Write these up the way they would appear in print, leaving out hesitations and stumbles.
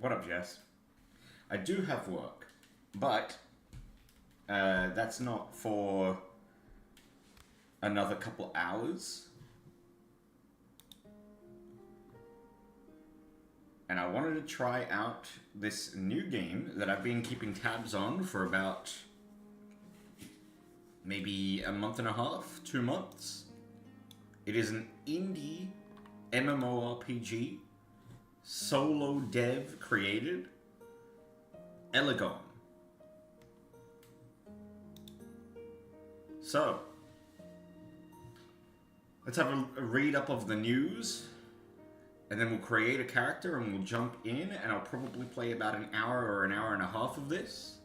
What up, Jess? I do have work, but that's not for another couple hours. And I wanted to try out this new game that I've been keeping tabs on for about maybe a month and a half, 2 months. It is an indie MMORPG, solo dev created, Elegon. So, let's have a read up of the news, and then we'll create a character and we'll jump in, and I'll probably play about an hour or an hour and a half of this.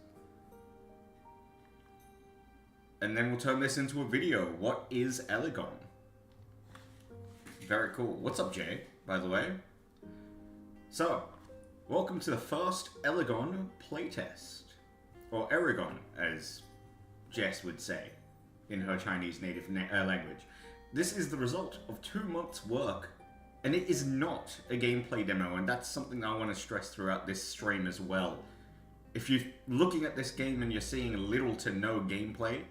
And then we'll turn this into a video. What is Elegon? Very cool. What's up, Jay, by the way? So, welcome to the first Elegon playtest. Or Elegon, as Jess would say in her Chinese native language. This is the result of 2 months' work, and it is not a gameplay demo, and that's something I want to stress throughout this stream as well. If you're looking at this game and you're seeing little to no gameplay,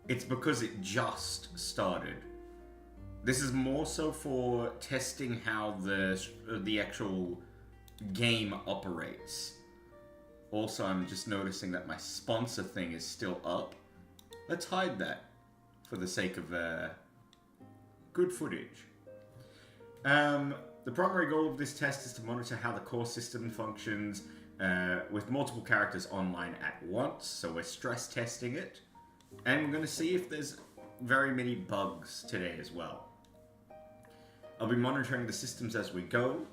it's because it just started. This is more so for testing how the actual game operates. Also, I'm just noticing that my sponsor thing is still up. Let's hide that for the sake of good footage. The primary goal of this test is to monitor how the core system functions with multiple characters online at once. So we're stress testing it. And we're going to see if there's very many bugs today as well. I'll be monitoring the systems as we go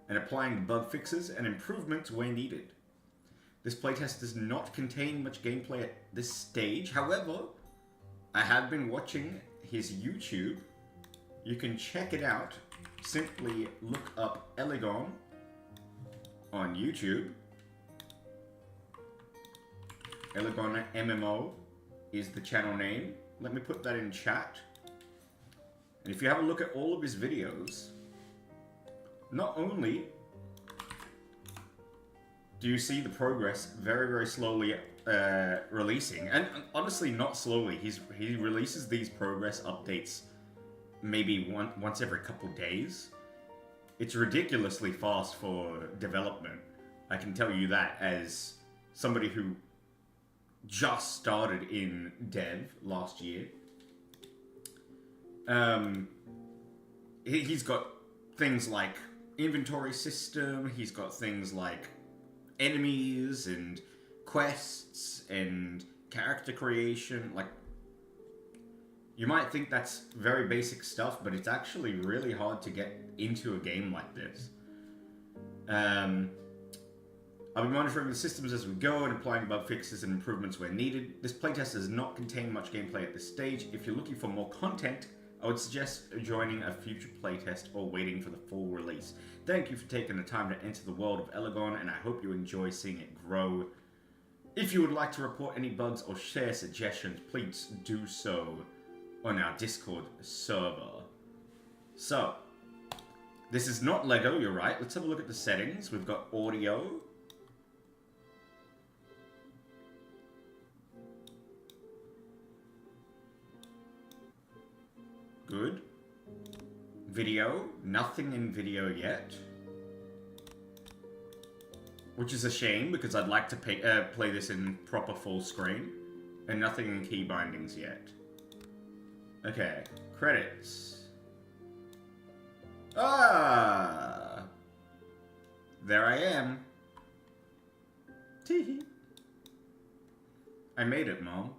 and applying bug fixes and improvements where needed. This playtest does not contain much gameplay at this stage. However, I have been watching his YouTube. You can check it out. Simply look up Elegon on YouTube. Elegon MMO is the channel name. Let me put that in chat. And if you have a look at all of his videos, not only do you see the progress very, very slowly releasing, and honestly not slowly, he releases these progress updates maybe once every couple days. It's ridiculously fast for development. I can tell you that as somebody who just started in dev last year. He's got things like inventory system, he's got things like enemies and quests and character creation. Like, you might think that's very basic stuff, but it's actually really hard to get into a game like this. I'll be monitoring the systems as we go and applying bug fixes and improvements where needed. This playtest does not contain much gameplay at this stage. If you're looking for more content, I would suggest joining a future playtest or waiting for the full release. Thank you for taking the time to enter the world of Elegon, and I hope you enjoy seeing it grow. If you would like to report any bugs or share suggestions, please do so on our Discord server. So, this is not Lego, you're right. Let's have a look at the settings. We've got audio. Good. Video. Nothing in video yet. Which is a shame, because I'd like to play this in proper full screen. And nothing in key bindings yet. Okay. Credits. Ah! There I am. Teehee. I made it, Mom.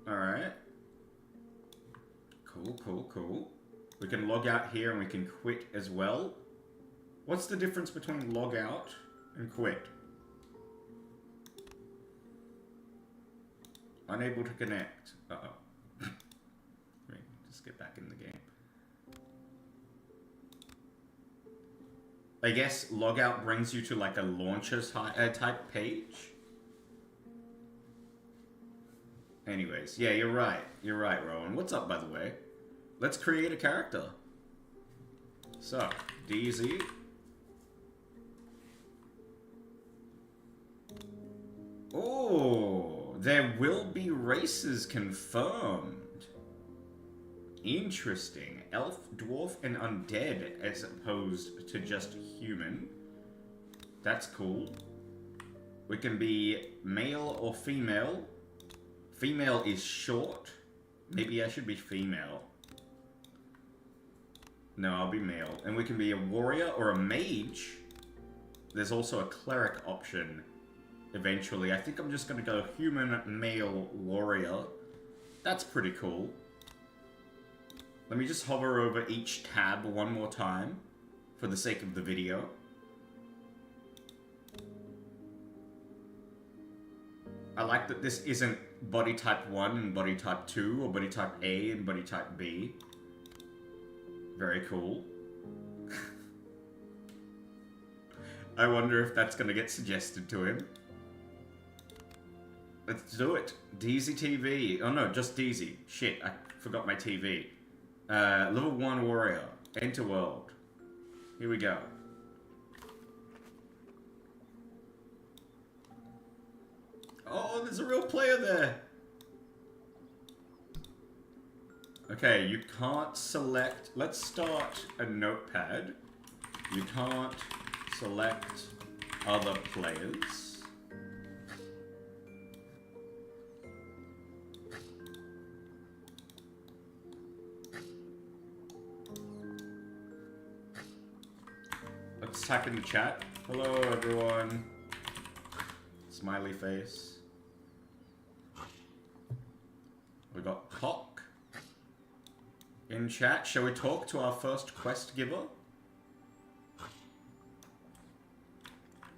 Alright. Cool, cool, cool. We can log out here and we can quit as well. What's the difference between log out and quit? Unable to connect. Uh-oh. Wait, just get back in the game. I guess logout brings you to like a launcher type page. Anyways, yeah, you're right. You're right, Rowan. What's up, by the way? Let's create a character. So, DZ. Oh, there will be races confirmed. Interesting. Elf, dwarf, and undead as opposed to just human. That's cool. We can be male or female. Female is short. Maybe I should be female. No, I'll be male. And we can be a warrior or a mage. There's also a cleric option eventually. I think I'm just going to go human, male, warrior. That's pretty cool. Let me just hover over each tab one more time for the sake of the video. I like that this isn't body type 1 and body type 2, or body type A and body type B. Very cool. I wonder if that's going to get suggested to him. Let's do it. DZ TV. Oh no, just DZ. Shit, I forgot my TV. Level 1 warrior. Enter world. Here we go. Oh, there's a real player there. Okay, you can't select... Let's start a notepad. You can't select other players. Let's type in the chat. Hello, everyone. Smiley face. We got Cock in chat. Shall we talk to our first quest giver?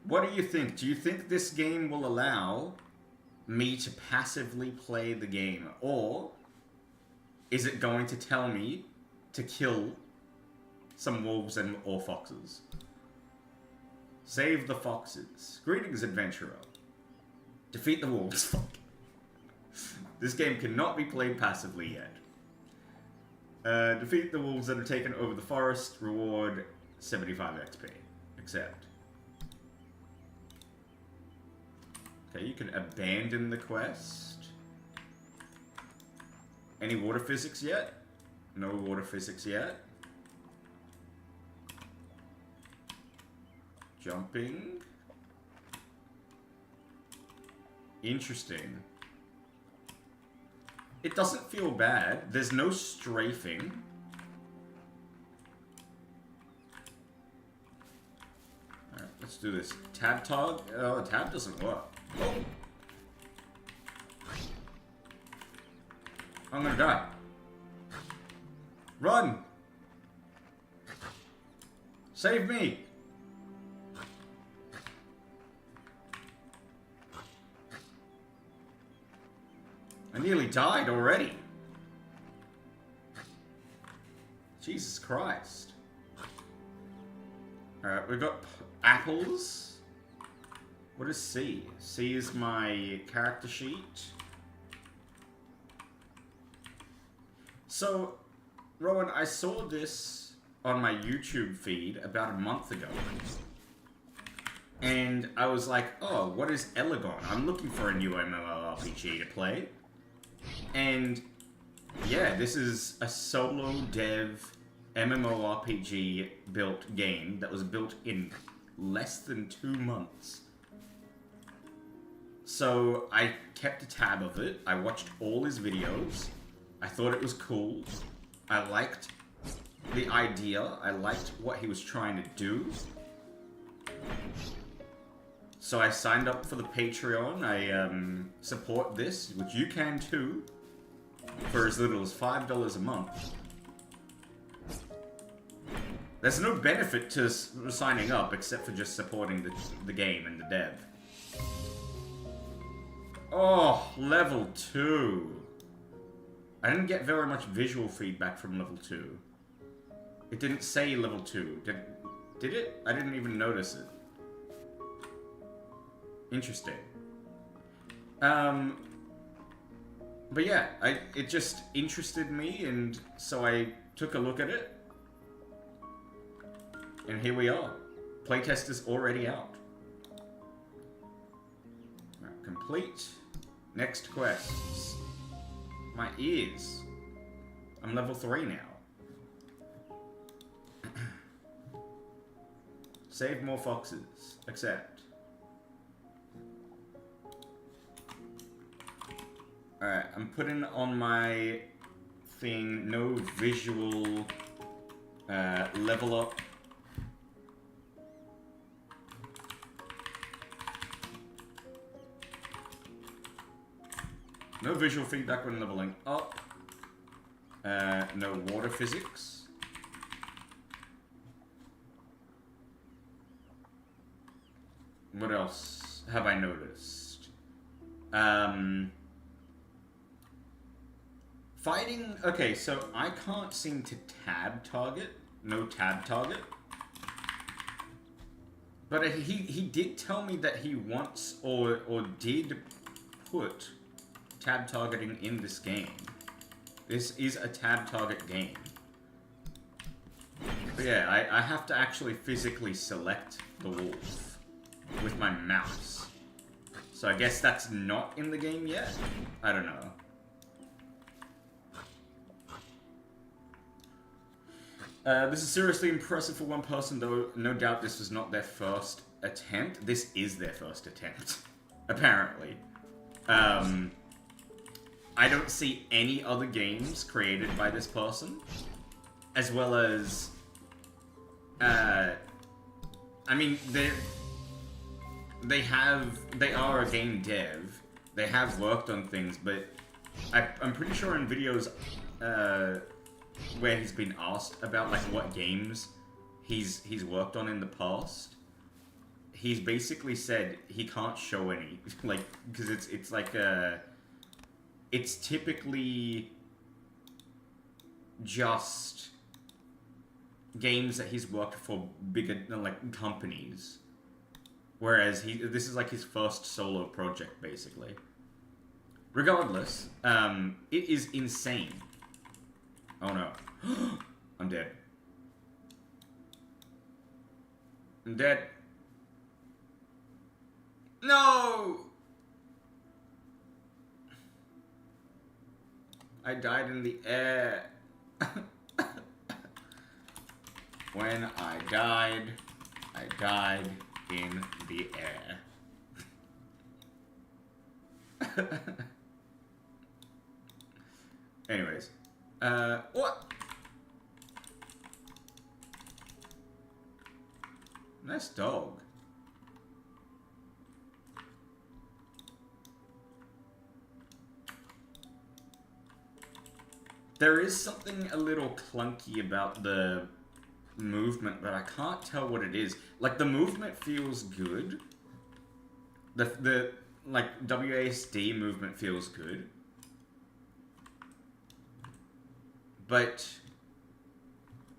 What do you think? Do you think this game will allow me to passively play the game? Or is it going to tell me to kill some wolves and or foxes? Save the foxes. Greetings, adventurer. Defeat the wolves. This game cannot be played passively yet. Defeat the wolves that have taken over the forest. Reward 75 XP. Accept. Okay, you can abandon the quest. Any water physics yet? No water physics yet. Jumping. Interesting. It doesn't feel bad. There's no strafing. Alright, let's do this. Tab tog? Oh, tab doesn't work. Oh. I'm gonna die. Run! Save me! I nearly died already. Jesus Christ. Alright, we've got apples. What is C? C is my character sheet. So, Rowan, I saw this on my YouTube feed about a month ago. And I was like, oh, what is Elegon? I'm looking for a new MMORPG to play. And yeah, this is a solo dev MMORPG built game that was built in less than 2 months. So I kept a tab of it. I watched all his videos. I thought it was cool. I liked the idea. I liked what he was trying to do. So I signed up for the Patreon. I support this, which you can too, for as little as $5 a month. There's no benefit to signing up except for just supporting the game and the dev. Oh, level 2. I didn't get very much visual feedback from level 2. It didn't say level 2. Did it? I didn't even notice it. Interesting. But yeah, it just interested me, and so I took a look at it. And here we are. Playtest is already out. Right, complete. Next quests. My ears. I'm level 3 now. Save more foxes. Accept. Alright, I'm putting on my thing no visual level up. No visual feedback when leveling up. No water physics. What else have I noticed? Fighting... Okay, so I can't seem to tab target. No tab target. But he did tell me that he wants or did put tab targeting in this game. This is a tab target game. But yeah, I have to actually physically select the wolf with my mouse. So I guess that's not in the game yet? I don't know. This is seriously impressive for one person, though no doubt this was not their first attempt. This is their first attempt, apparently. I don't see any other games created by this person, as well as, I mean, they are a game dev, they have worked on things, but I'm pretty sure in videos, where he's been asked about, like, what games he's worked on in the past, he's basically said he can't show any, like, because it's like, it's typically just games that he's worked for bigger, like, companies. Whereas this is like his first solo project, basically. Regardless, it is insane. Oh no. I'm dead. I'm dead. No! I died in the air. When I died in the air. Anyways. What? Nice dog. There is something a little clunky about the movement, but I can't tell what it is. Like, the movement feels good. The like, WASD movement feels good. But,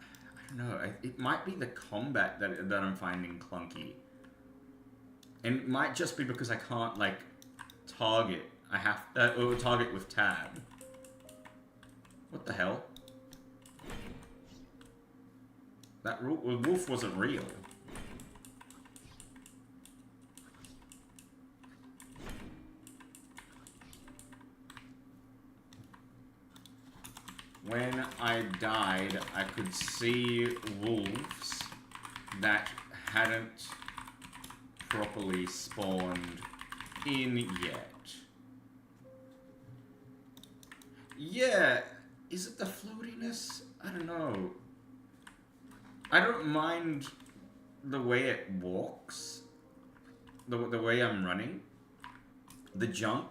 I don't know, it might be the combat that I'm finding clunky. And it might just be because I can't, like, target. I have, or target with tab. What the hell? That wolf wasn't real. When I died, I could see wolves that hadn't properly spawned in yet. Yeah, is it the floatiness? I don't know. I don't mind the way it walks, the way I'm running. The jump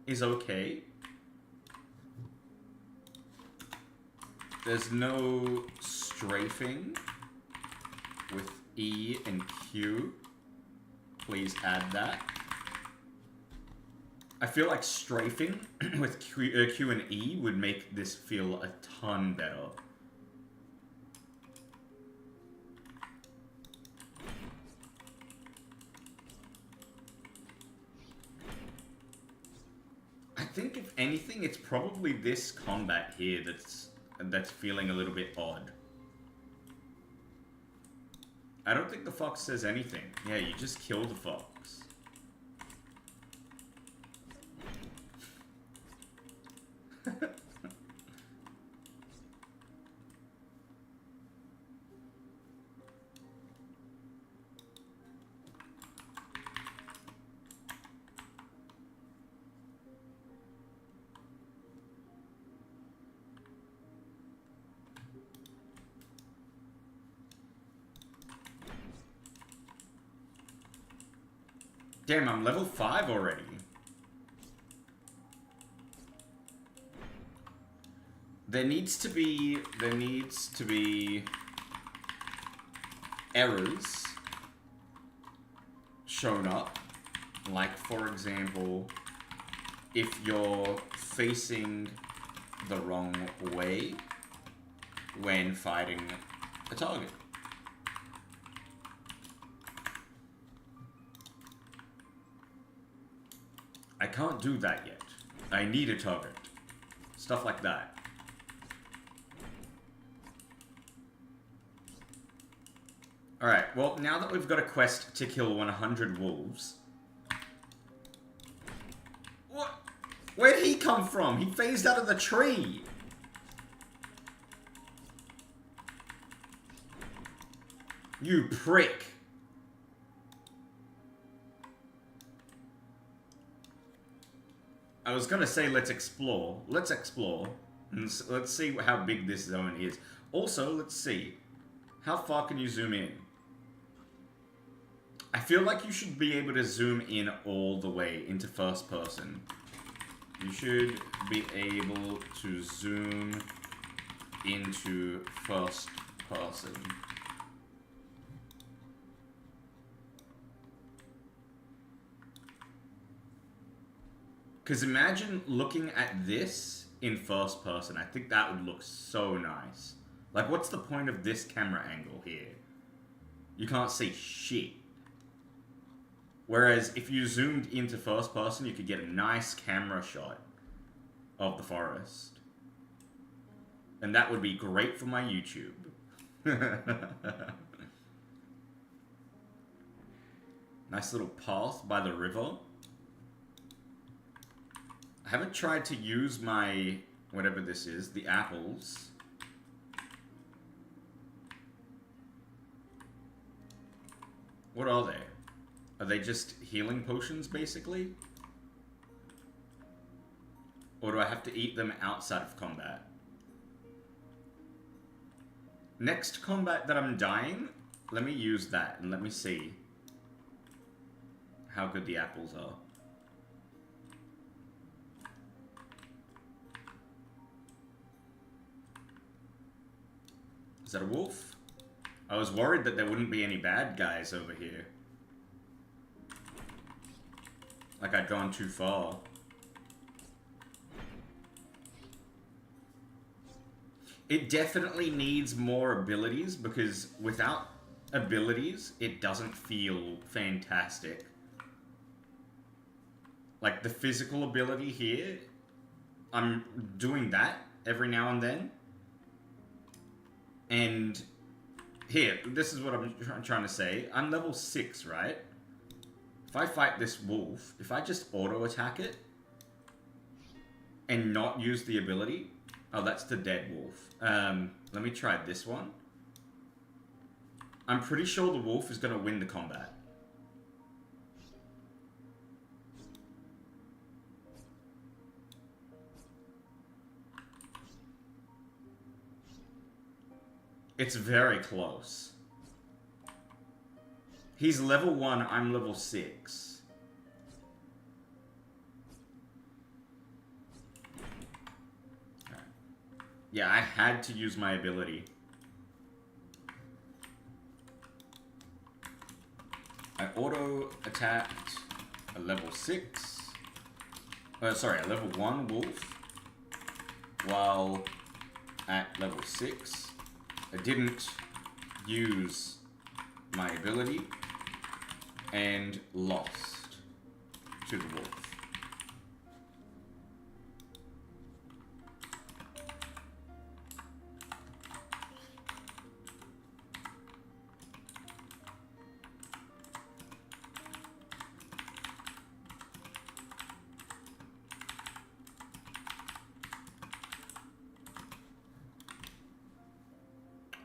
is okay. There's no strafing with E and Q. Please add that. I feel like strafing with Q and E would make this feel a ton better. I think if anything, it's probably this combat here that's feeling a little bit odd. I don't think the fox says anything. Yeah, you just kill the fox. Damn, I'm level 5 already. There needs to be errors shown up. Like, for example, if you're facing the wrong way when fighting a target. I can't do that yet. I need a target. Stuff like that. Alright, well, now that we've got a quest to kill 100 wolves... What? Where'd he come from? He phased out of the tree! You prick! I was gonna say let's explore. Let's explore. And let's see how big this zone is. Also, let's see. How far can you zoom in? I feel like you should be able to zoom in all the way into first person. You should be able to zoom into first person. Because imagine looking at this in first person. I think that would look so nice. Like, what's the point of this camera angle here? You can't see shit. Whereas if you zoomed into first person, you could get a nice camera shot of the forest. And that would be great for my YouTube. Nice little path by the river. I haven't tried to use my, whatever this is, the apples. What are they? Are they just healing potions, basically? Or do I have to eat them outside of combat? Next combat that I'm dying, let me use that and let me see how good the apples are. Is that a wolf? I was worried that there wouldn't be any bad guys over here. Like I'd gone too far. It definitely needs more abilities, because without abilities, it doesn't feel fantastic. Like the physical ability here, I'm doing that every now and then. And here, this is what I'm trying to say. I'm level 6, right? If I fight this wolf, if I just auto-attack it and not use the ability... Oh, that's the dead wolf. Let me try this one. I'm pretty sure the wolf is going to win the combat. It's very close. He's level 1, I'm level 6. Right. Yeah, I had to use my ability. I auto-attacked a level 6. Sorry, a level 1 wolf. While at level 6. I didn't use my ability and lost to the wolf.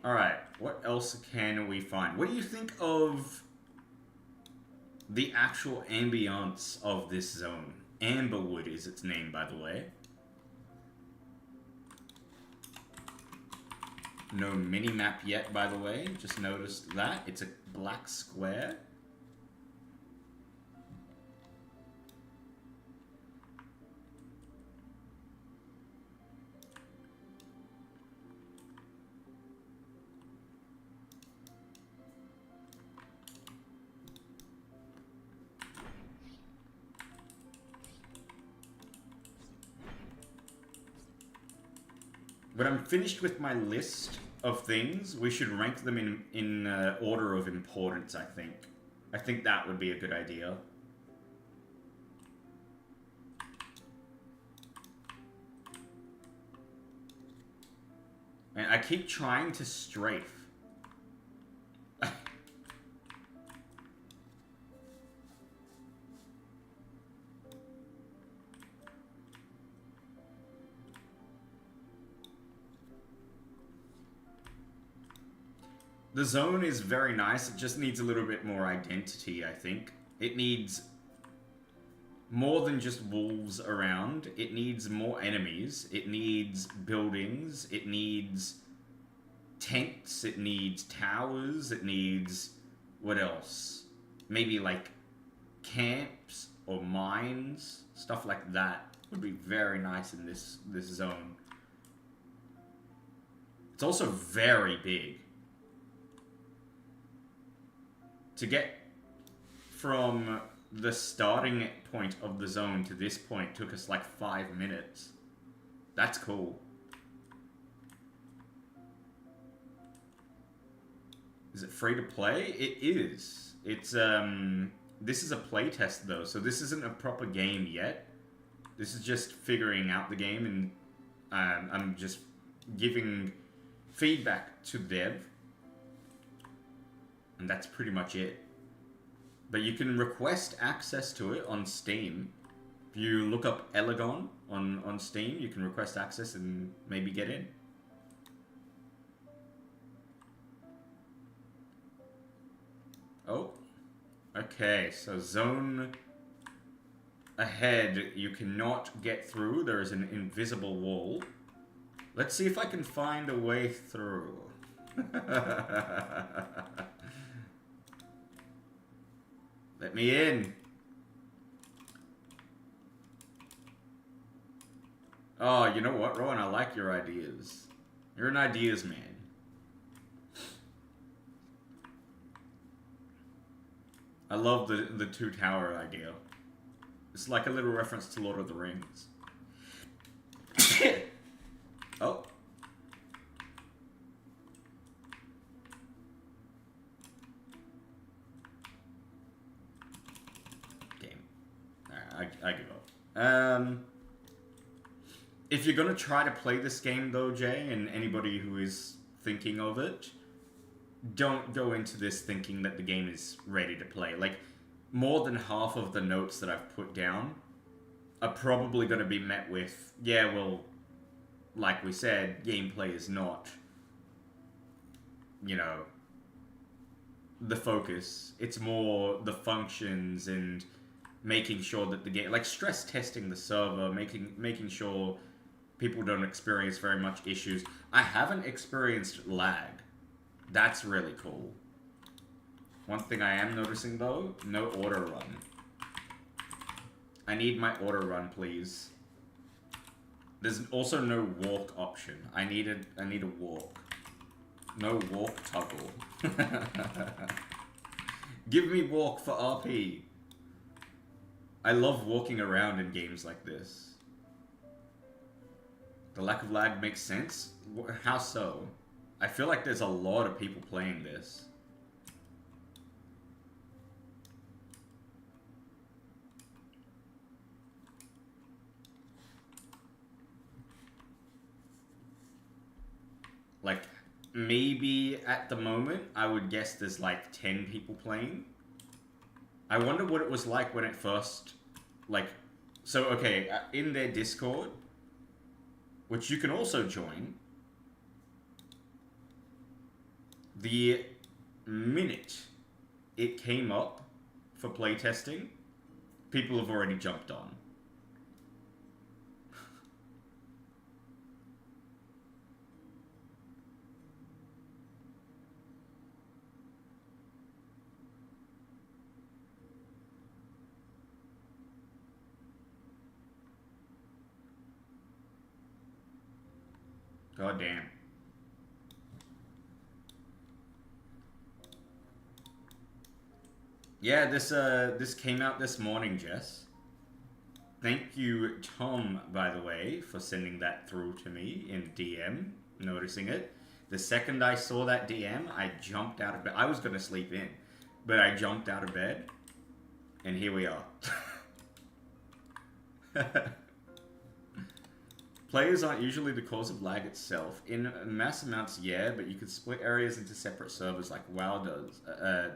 Alright, what else can we find? What do you think of the actual ambience of this zone? Amberwood is its name, by the way. No mini-map yet, by the way. Just noticed that. It's a black square. When I'm finished with my list of things, we should rank them in order of importance, I think. I think that would be a good idea. And I keep trying to strafe. The zone is very nice, it just needs a little bit more identity, I think. It needs more than just wolves around. It needs more enemies. It needs buildings. It needs tents. It needs towers. It needs... what else? Maybe like camps or mines. Stuff like that would be very nice in this zone. It's also very big. To get from the starting point of the zone to this point took us like 5 minutes. That's cool. Is it free to play? It is. It's, this is a playtest though, so this isn't a proper game yet. This is just figuring out the game, and I'm just giving feedback to dev. And that's pretty much it. But you can request access to it on Steam. If you look up Elegon on Steam, you can request access and maybe get in. Oh. Okay, so zone ahead you cannot get through. There is an invisible wall. Let's see if I can find a way through. Let me in. Oh, you know what, Rowan? I like your ideas. You're an ideas man. I love the two tower idea. It's like a little reference to Lord of the Rings. Oh. I give up. If you're gonna try to play this game though, Jay, and anybody who is thinking of it, don't go into this thinking that the game is ready to play. Like, more than half of the notes that I've put down are probably gonna be met with, yeah, well, like we said, gameplay is not, you know, the focus. It's more the functions and making sure that the game, like stress testing the server, making sure people don't experience very much issues. I haven't experienced lag. That's really cool. One thing I am noticing though, no auto run. I need my auto run, please. There's also no walk option. I need a walk. No walk toggle. Give me walk for RP. I love walking around in games like this. The lack of lag makes sense? How so? I feel like there's a lot of people playing this. Like, maybe at the moment, I would guess there's like 10 people playing. I wonder what it was like when it first, like, so, okay, in their Discord, which you can also join, The minute it came up for playtesting, people have already jumped on. God damn. Yeah, this came out this morning, Jess. Thank you, Tom, by the way, for sending that through to me in DM, noticing it. The second I saw that DM, I jumped out of bed. I was going to sleep in, but I jumped out of bed, and here we are. Players aren't usually the cause of lag itself. In mass amounts, yeah, but you could split areas into separate servers like WoW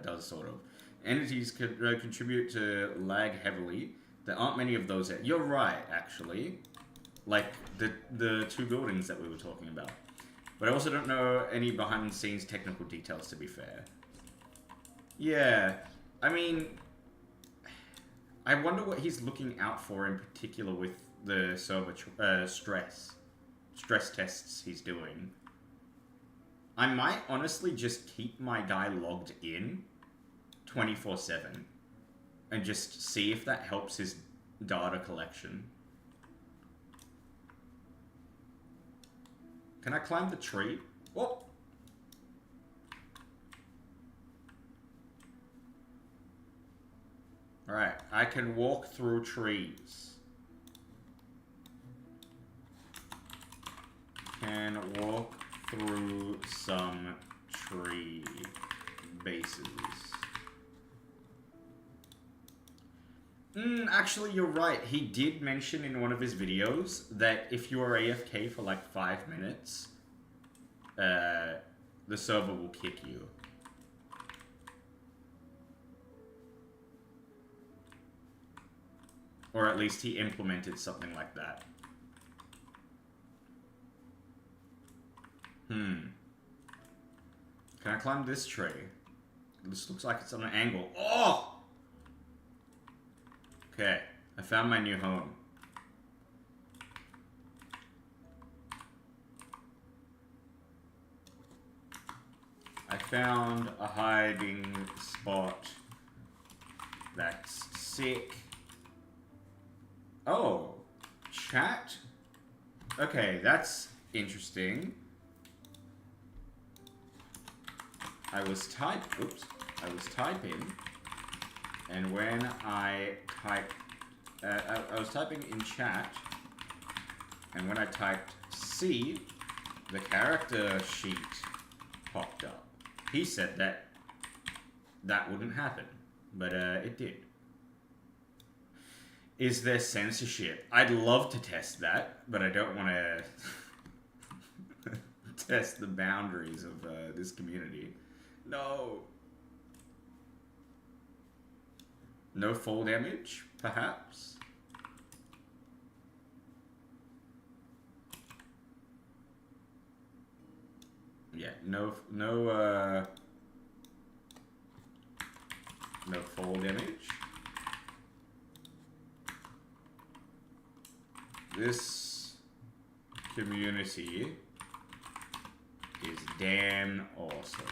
does sort of. Entities could contribute to lag heavily. There aren't many of those yet. You're right, actually. Like the two buildings that we were talking about. But I also don't know any behind-the-scenes technical details, to be fair. Yeah, I mean, I wonder what he's looking out for in particular with the server stress tests he's doing. I might honestly just keep my guy logged in 24/7 and just see if that helps his data collection. Can I climb the tree? Oh! Alright, I can walk through trees. Can walk through some tree bases. Actually, you're right. He did mention in one of his videos that if you are AFK for like 5 minutes, the server will kick you. Or at least he implemented something like that. Can I climb this tree? This looks like it's on an angle. Oh! Okay, I found my new home. I found a hiding spot that's sick. Oh, chat? Okay, that's interesting. I was typing, and when I typed, I was typing in chat, and when I typed C, the character sheet popped up. He said that that wouldn't happen, but it did. Is there censorship? I'd love to test that, but I don't want to test the boundaries of this community. No. No fall damage, perhaps? Yeah, no fall damage. This community is damn awesome.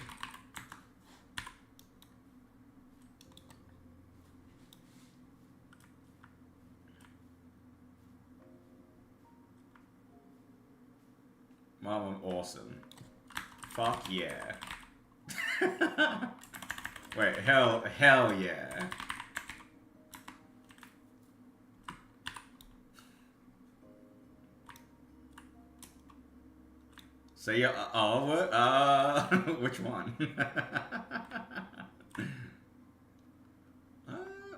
Mom, I'm awesome. Fuck yeah. Wait, hell yeah. So yeah, what? Which one?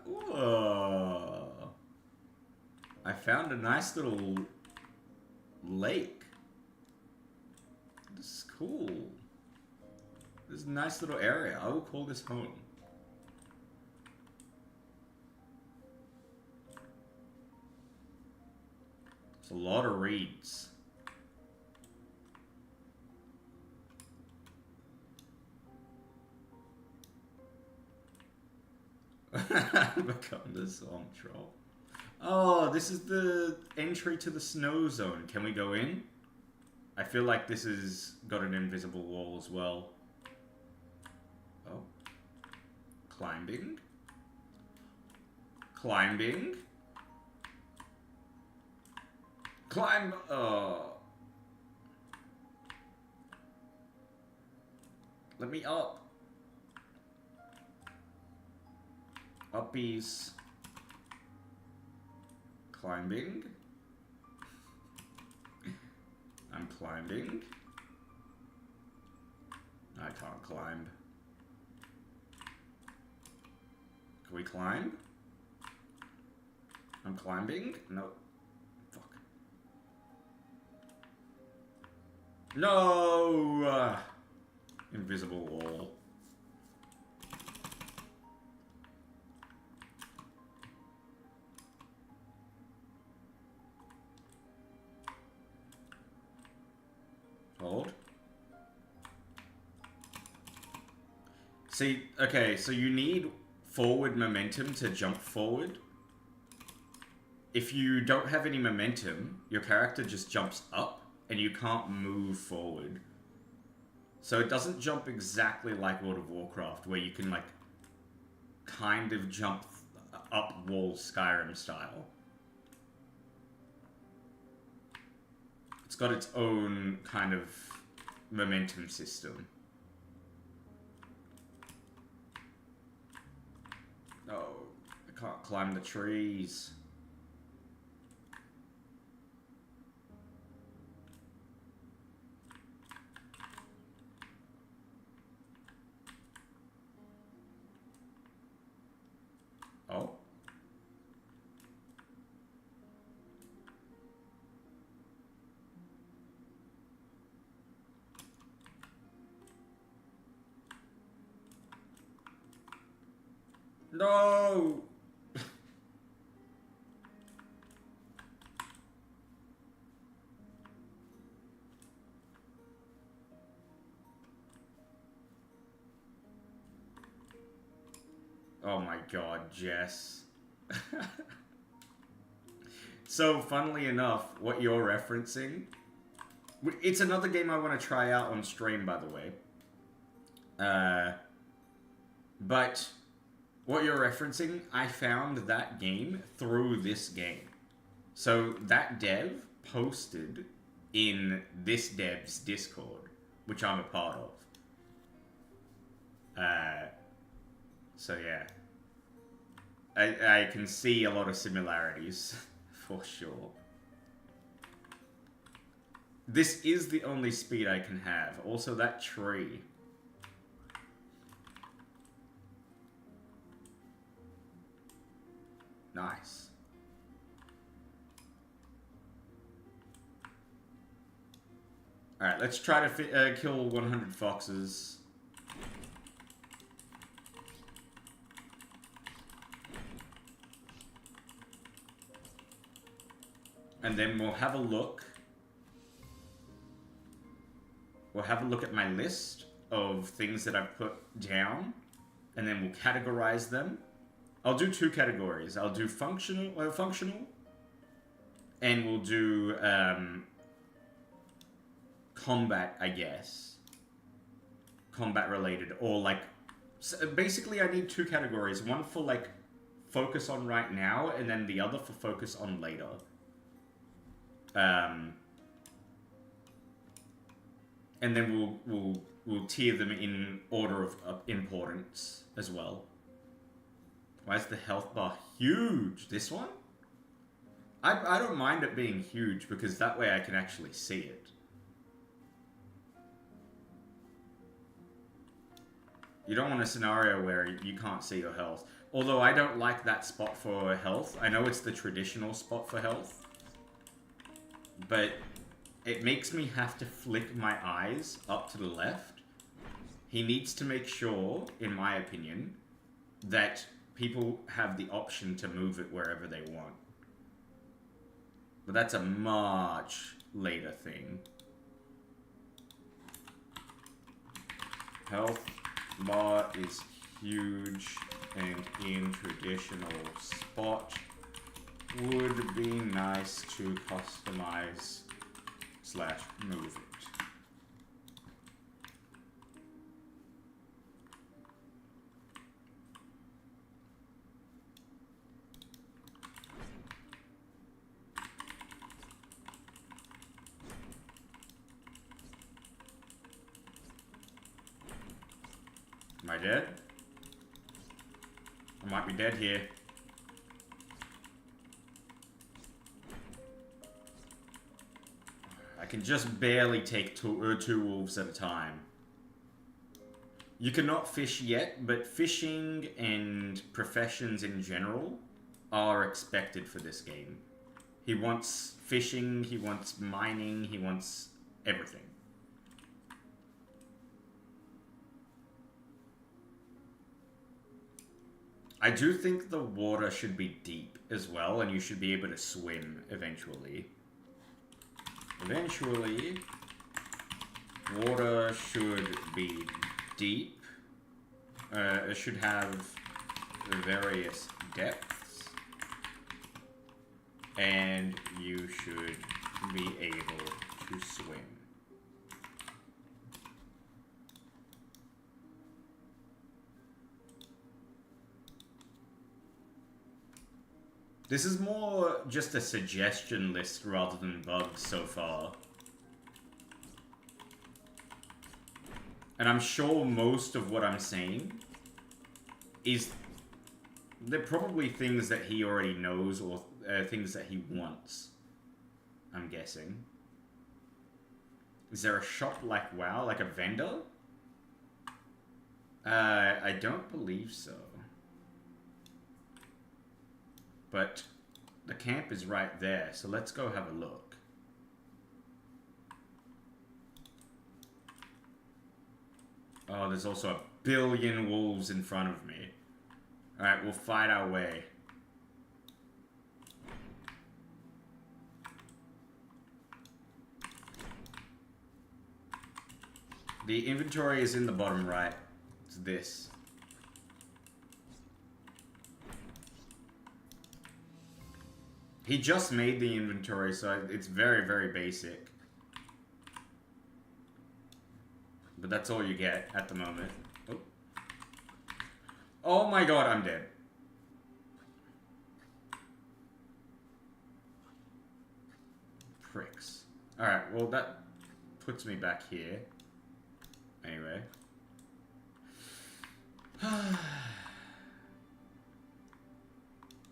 Whoa. I found a nice little lake. This is cool. This is a nice little area. I will call this home. It's a lot of reeds. Become the swamp troll. Oh, this is the entry to the snow zone. Can we go in? I feel like this has got an invisible wall as well. Oh. Climbing. Climbing. Climb. Oh. Let me up. Uppies. Climbing. I'm climbing. I can't climb. Can we climb? I'm climbing? No. Fuck. No! Invisible wall. Hold. See, okay, so you need forward momentum to jump forward. If you don't have any momentum, your character just jumps up and you can't move forward. So it doesn't jump exactly like World of Warcraft, where you can, like, kind of jump up walls Skyrim style. It's got its own kind of momentum system. Oh, I can't climb the trees. Oh. No! Oh my god, Jess. So, funnily enough, what you're referencing... It's another game I want to try out on stream, by the way. But... what you're referencing, I found that game through this game. So that dev posted in this dev's Discord, which I'm a part of. So yeah. I can see a lot of similarities, for sure. This is the only speed I can have. Also, that tree. Nice. Alright, let's try to kill 100 foxes. And then we'll have a look. We'll have a look at my list of things that I've put down. And then we'll categorize them. I'll do two categories. I'll do functional, and we'll do combat, I guess. Combat related, or like, so basically I need two categories. One for like focus on right now, and then the other for focus on later. And then we'll tier them in order of importance as well. Why is the health bar huge? This one? I don't mind it being huge because that way I can actually see it. You don't want a scenario where you can't see your health. Although I don't like that spot for health. I know it's the traditional spot for health. But it makes me have to flick my eyes up to the left. He needs to make sure, in my opinion, that people have the option to move it wherever they want. But that's a much later thing. Health bar is huge. and in traditional spot would be nice to customize / move it. Am I dead? I might be dead here. I can just barely take two wolves at a time. You cannot fish yet, but fishing and professions in general are expected for this game. He wants fishing, he wants mining, he wants everything. I do think the water should be deep as well, and you should be able to swim eventually. Eventually, water should be deep. It should have various depths. And you should be able to swim. This is more just a suggestion list rather than bugs so far. And I'm sure most of what I'm saying is... they're probably things that he already knows or things that he wants. I'm guessing. Is there a shop like WoW? Like a vendor? I don't believe so. But the camp is right there, so let's go have a look. Oh, there's also a billion wolves in front of me. Alright, we'll fight our way. The inventory is in the bottom right. It's this. He just made the inventory, so it's very, very basic. But that's all you get at the moment. Oh, oh my god, I'm dead. Pricks. Alright, well that puts me back here. Anyway.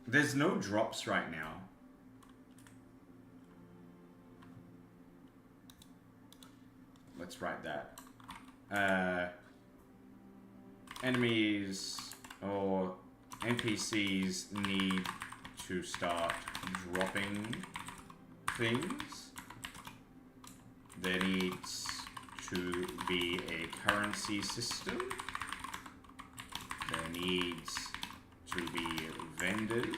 There's no drops right now. Let's write that. Enemies or NPCs need to start dropping things. There needs to be a currency system. There needs to be vendors.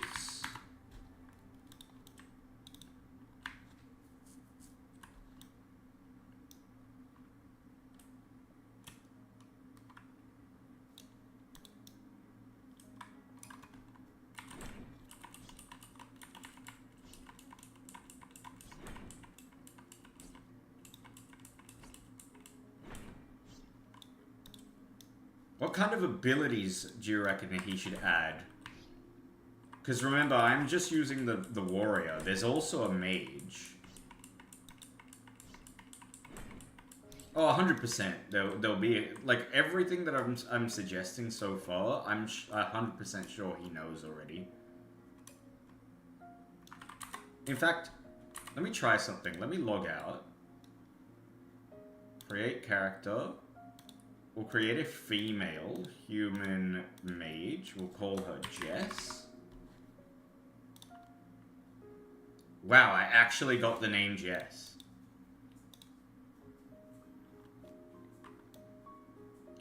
What kind of abilities do you reckon that he should add? Because remember, I'm just using the warrior. There's also a mage. Oh, 100%. There'll be... like, everything that I'm suggesting so far, I'm 100% sure he knows already. In fact, let me try something. Let me log out. Create character. We'll create a female human mage. We'll call her Jess. Wow, I actually got the name Jess.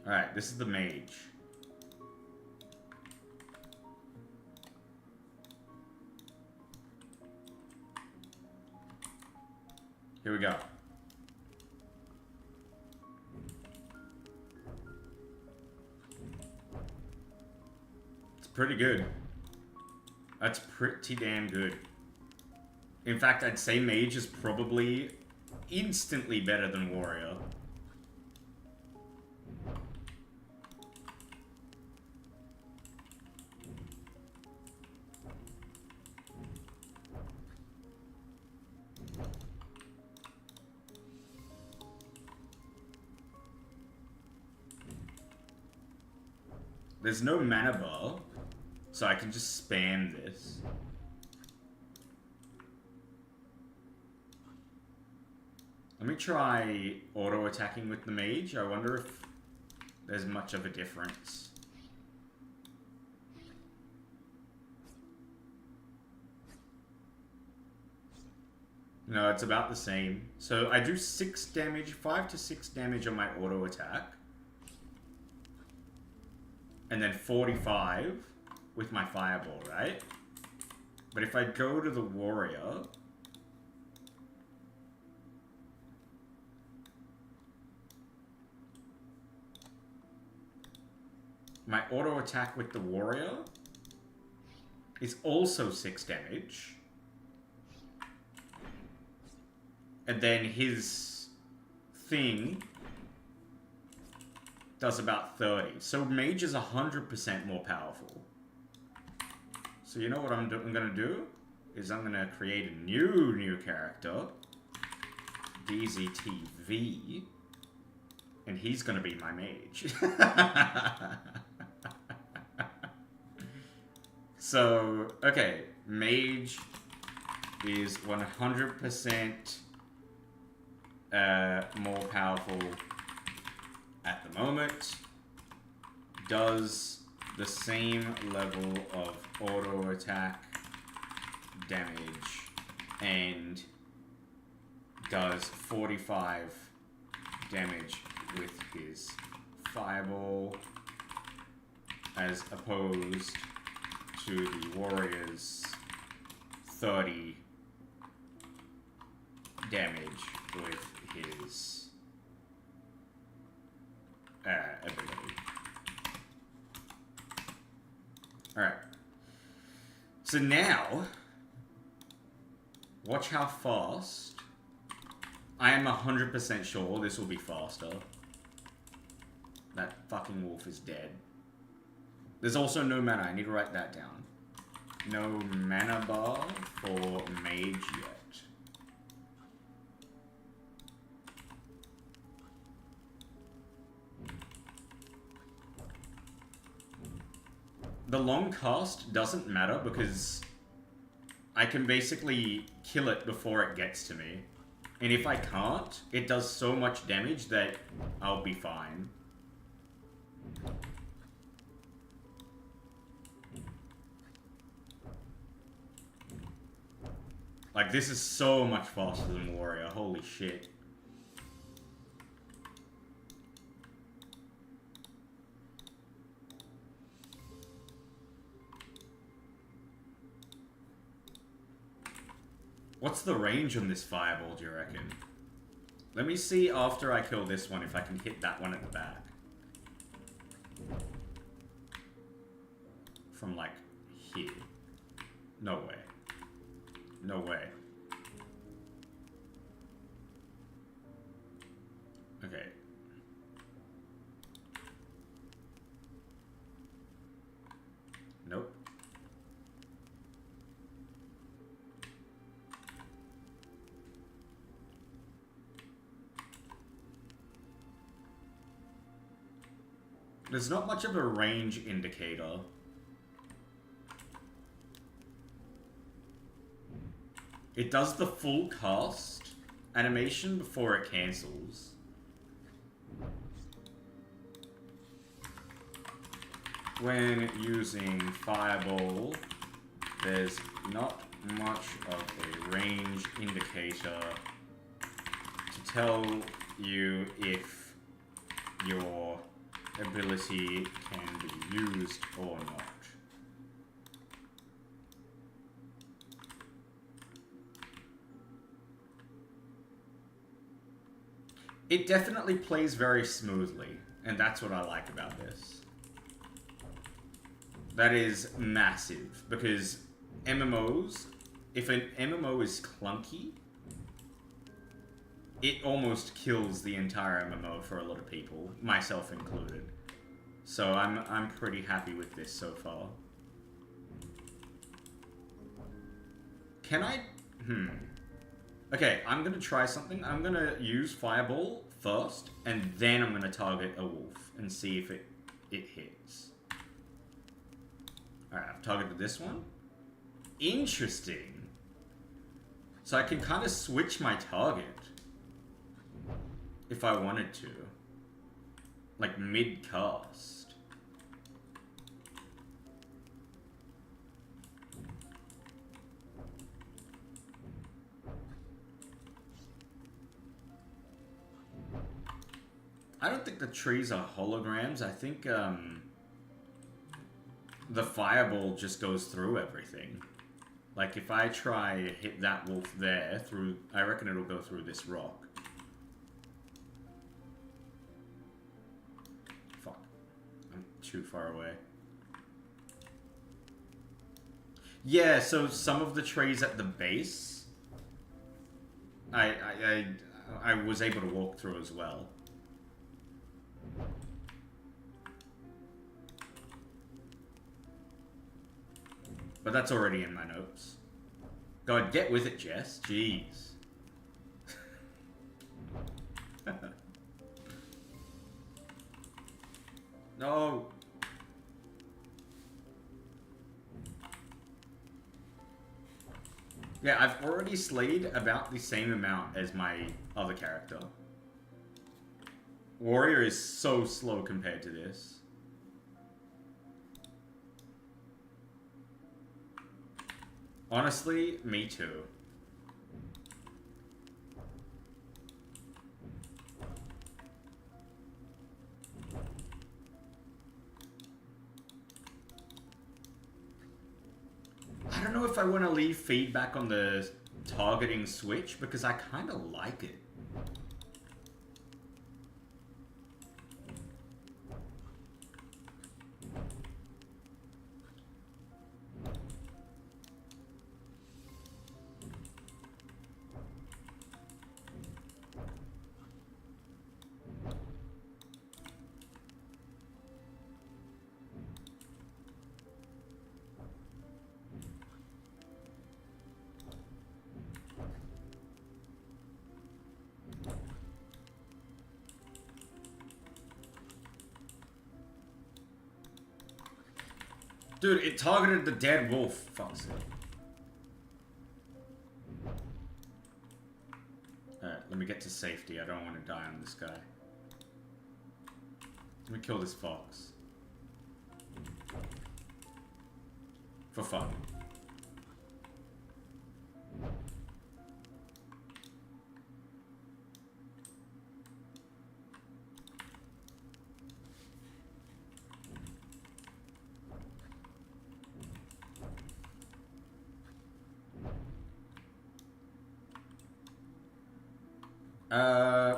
Alright, this is the mage. Here we go. pretty good. That's pretty damn good. In fact, I'd say Mage is probably instantly better than Warrior. There's no mana bar, so I can just spam this. Let me try auto-attacking with the mage. I wonder if there's much of a difference. No, it's about the same. So I do 6 damage, 5 to 6 damage on my auto-attack. And then 45 with my fireball, right? But if I go to the warrior... my auto attack with the warrior is also 6 damage. And then his thing does about 30. So mage is 100% more powerful. So you know what I'm gonna do? Is I'm gonna create a new character. DZTV. And he's gonna be my mage. So, okay. Mage is 100% more powerful at the moment. Does the same level of auto attack damage and does 45 damage with his fireball as opposed to the warrior's 30 damage with his ability. Alright. So now, watch how fast. I am 100% sure this will be faster. That fucking wolf is dead. There's also no mana. I need to write that down. No mana bar for mage yet. The long cast doesn't matter because I can basically kill it before it gets to me. And if I can't, it does so much damage that I'll be fine. Like, this is so much faster than Warrior. Holy shit. What's the range on this fireball, do you reckon? Let me see after I kill this one if I can hit that one at the back. From, like, here. No way. No way. Okay. Nope. There's not much of a range indicator. It does the full cast animation before it cancels. When using Fireball, there's not much of a range indicator to tell you if your ability can be used or not. It definitely plays very smoothly, and that's what I like about this. That is massive, because MMOs, if an MMO is clunky, it almost kills the entire MMO for a lot of people, myself included. So I'm pretty happy with this so far. Can I... Okay, I'm gonna try something. I'm gonna use Fireball first, and then I'm gonna target a wolf and see if it hits. Alright, I've targeted this one. Interesting. So I can kind of switch my target if I wanted to. Like mid-cast. I don't think the trees are holograms. I think the fireball just goes through everything. Like if I try to hit that wolf there through, I reckon it'll go through this rock. Fuck. I'm too far away. Yeah, so some of the trees at the base, I was able to walk through as well. But that's already in my notes. God, get with it, Jess. Jeez. No. Yeah, I've already slayed about the same amount as my other character. Warrior is so slow compared to this. Honestly, me too. I don't know if I want to leave feedback on the targeting switch because I kind of like it. Dude, it targeted the dead wolf. Fuck's sake. Alright, let me get to safety. I don't want to die on this guy. Let me kill this fox. For fun.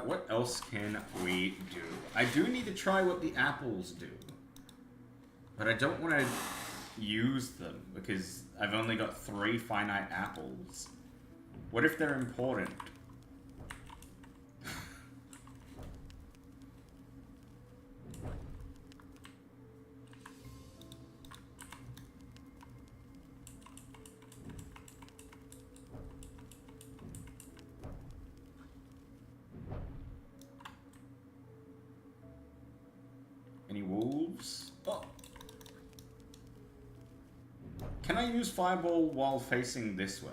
What else can we do? I do need to try what the apples do. But I don't want to use them, because I've only got 3 finite apples. What if they're important? Any wolves? Oh. Can I use Fireball while facing this way?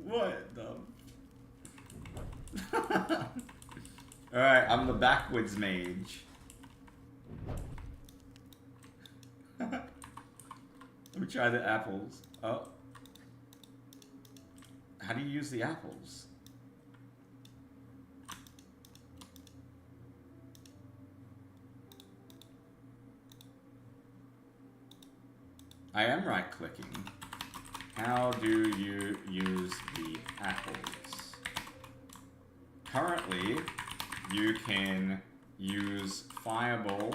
What the... Alright, I'm the backwards mage. Let me try the apples. Oh. How do you use the apples? I am right-clicking. How do you use the apples? Currently, you can use Fireball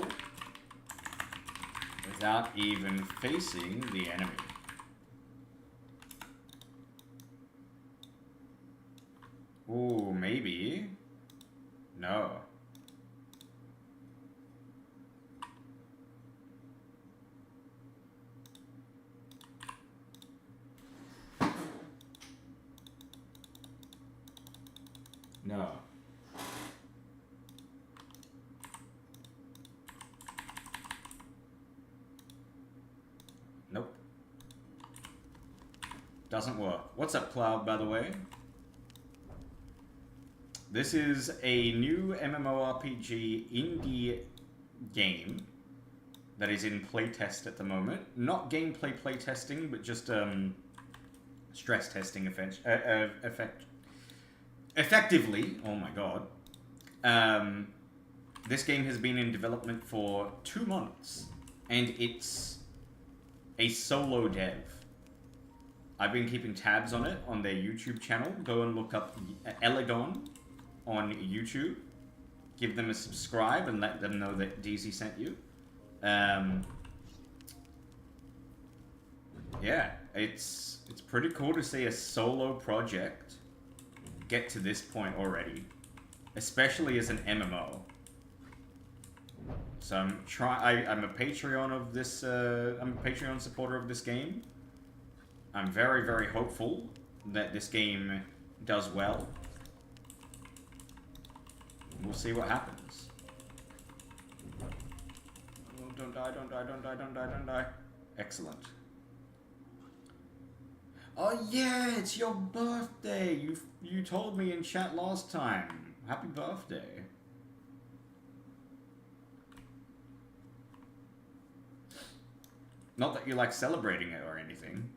without even facing the enemy. Ooh, maybe. No. No. Nope. Doesn't work. What's up, Cloud, by the way? This is a new MMORPG indie game that is in playtest at the moment. Not gameplay playtesting, but just stress testing effectively. Oh my god. This game has been in development for 2 months, and it's a solo dev. I've been keeping tabs on it on their YouTube channel. Go and look up Elegon on YouTube. Give them a subscribe and let them know that DZ sent you. Yeah, it's pretty cool to see a solo project get to this point already, especially as an MMO. So I'm a Patreon of this. I'm a Patreon supporter of this game. I'm very, very hopeful that this game does well. We'll see what happens. Oh, don't die! Don't die! Don't die! Don't die! Don't die! Excellent. Oh yeah, it's your birthday. You told me in chat last time. Happy birthday. Not that you like celebrating it or anything.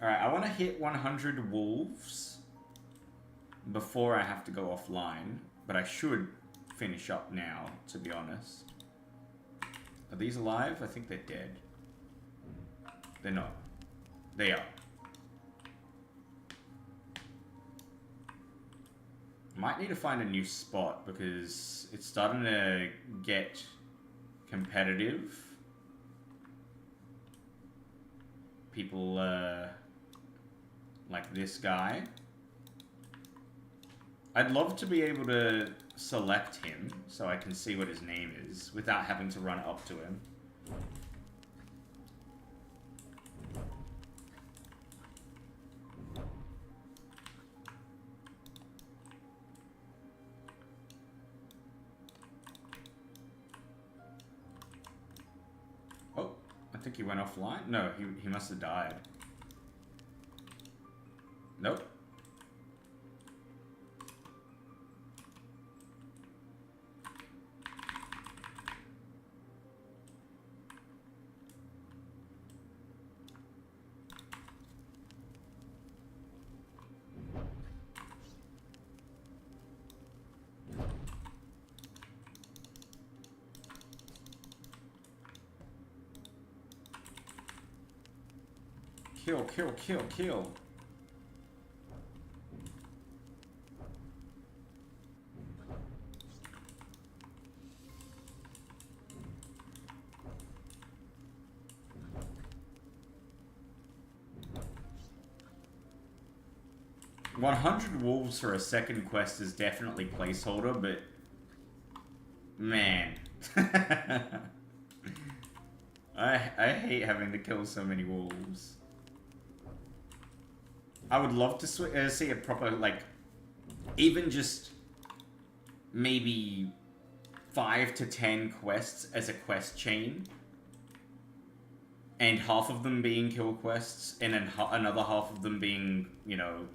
Alright, I want to hit 100 wolves before I have to go offline, but I should finish up now, to be honest. Are these alive? I think they're dead. They're not. They are. Might need to find a new spot because it's starting to get competitive. People like this guy. I'd love to be able to select him so I can see what his name is without having to run up to him. Oh, I think he went offline. No, he must have died. Nope. Kill, kill, kill, kill. $100 wolves for a second quest is definitely placeholder, but man, I hate having to kill so many wolves. I would love to see a proper, like, even just maybe 5 to 10 quests as a quest chain, and half of them being kill quests, and then another half of them being, you know,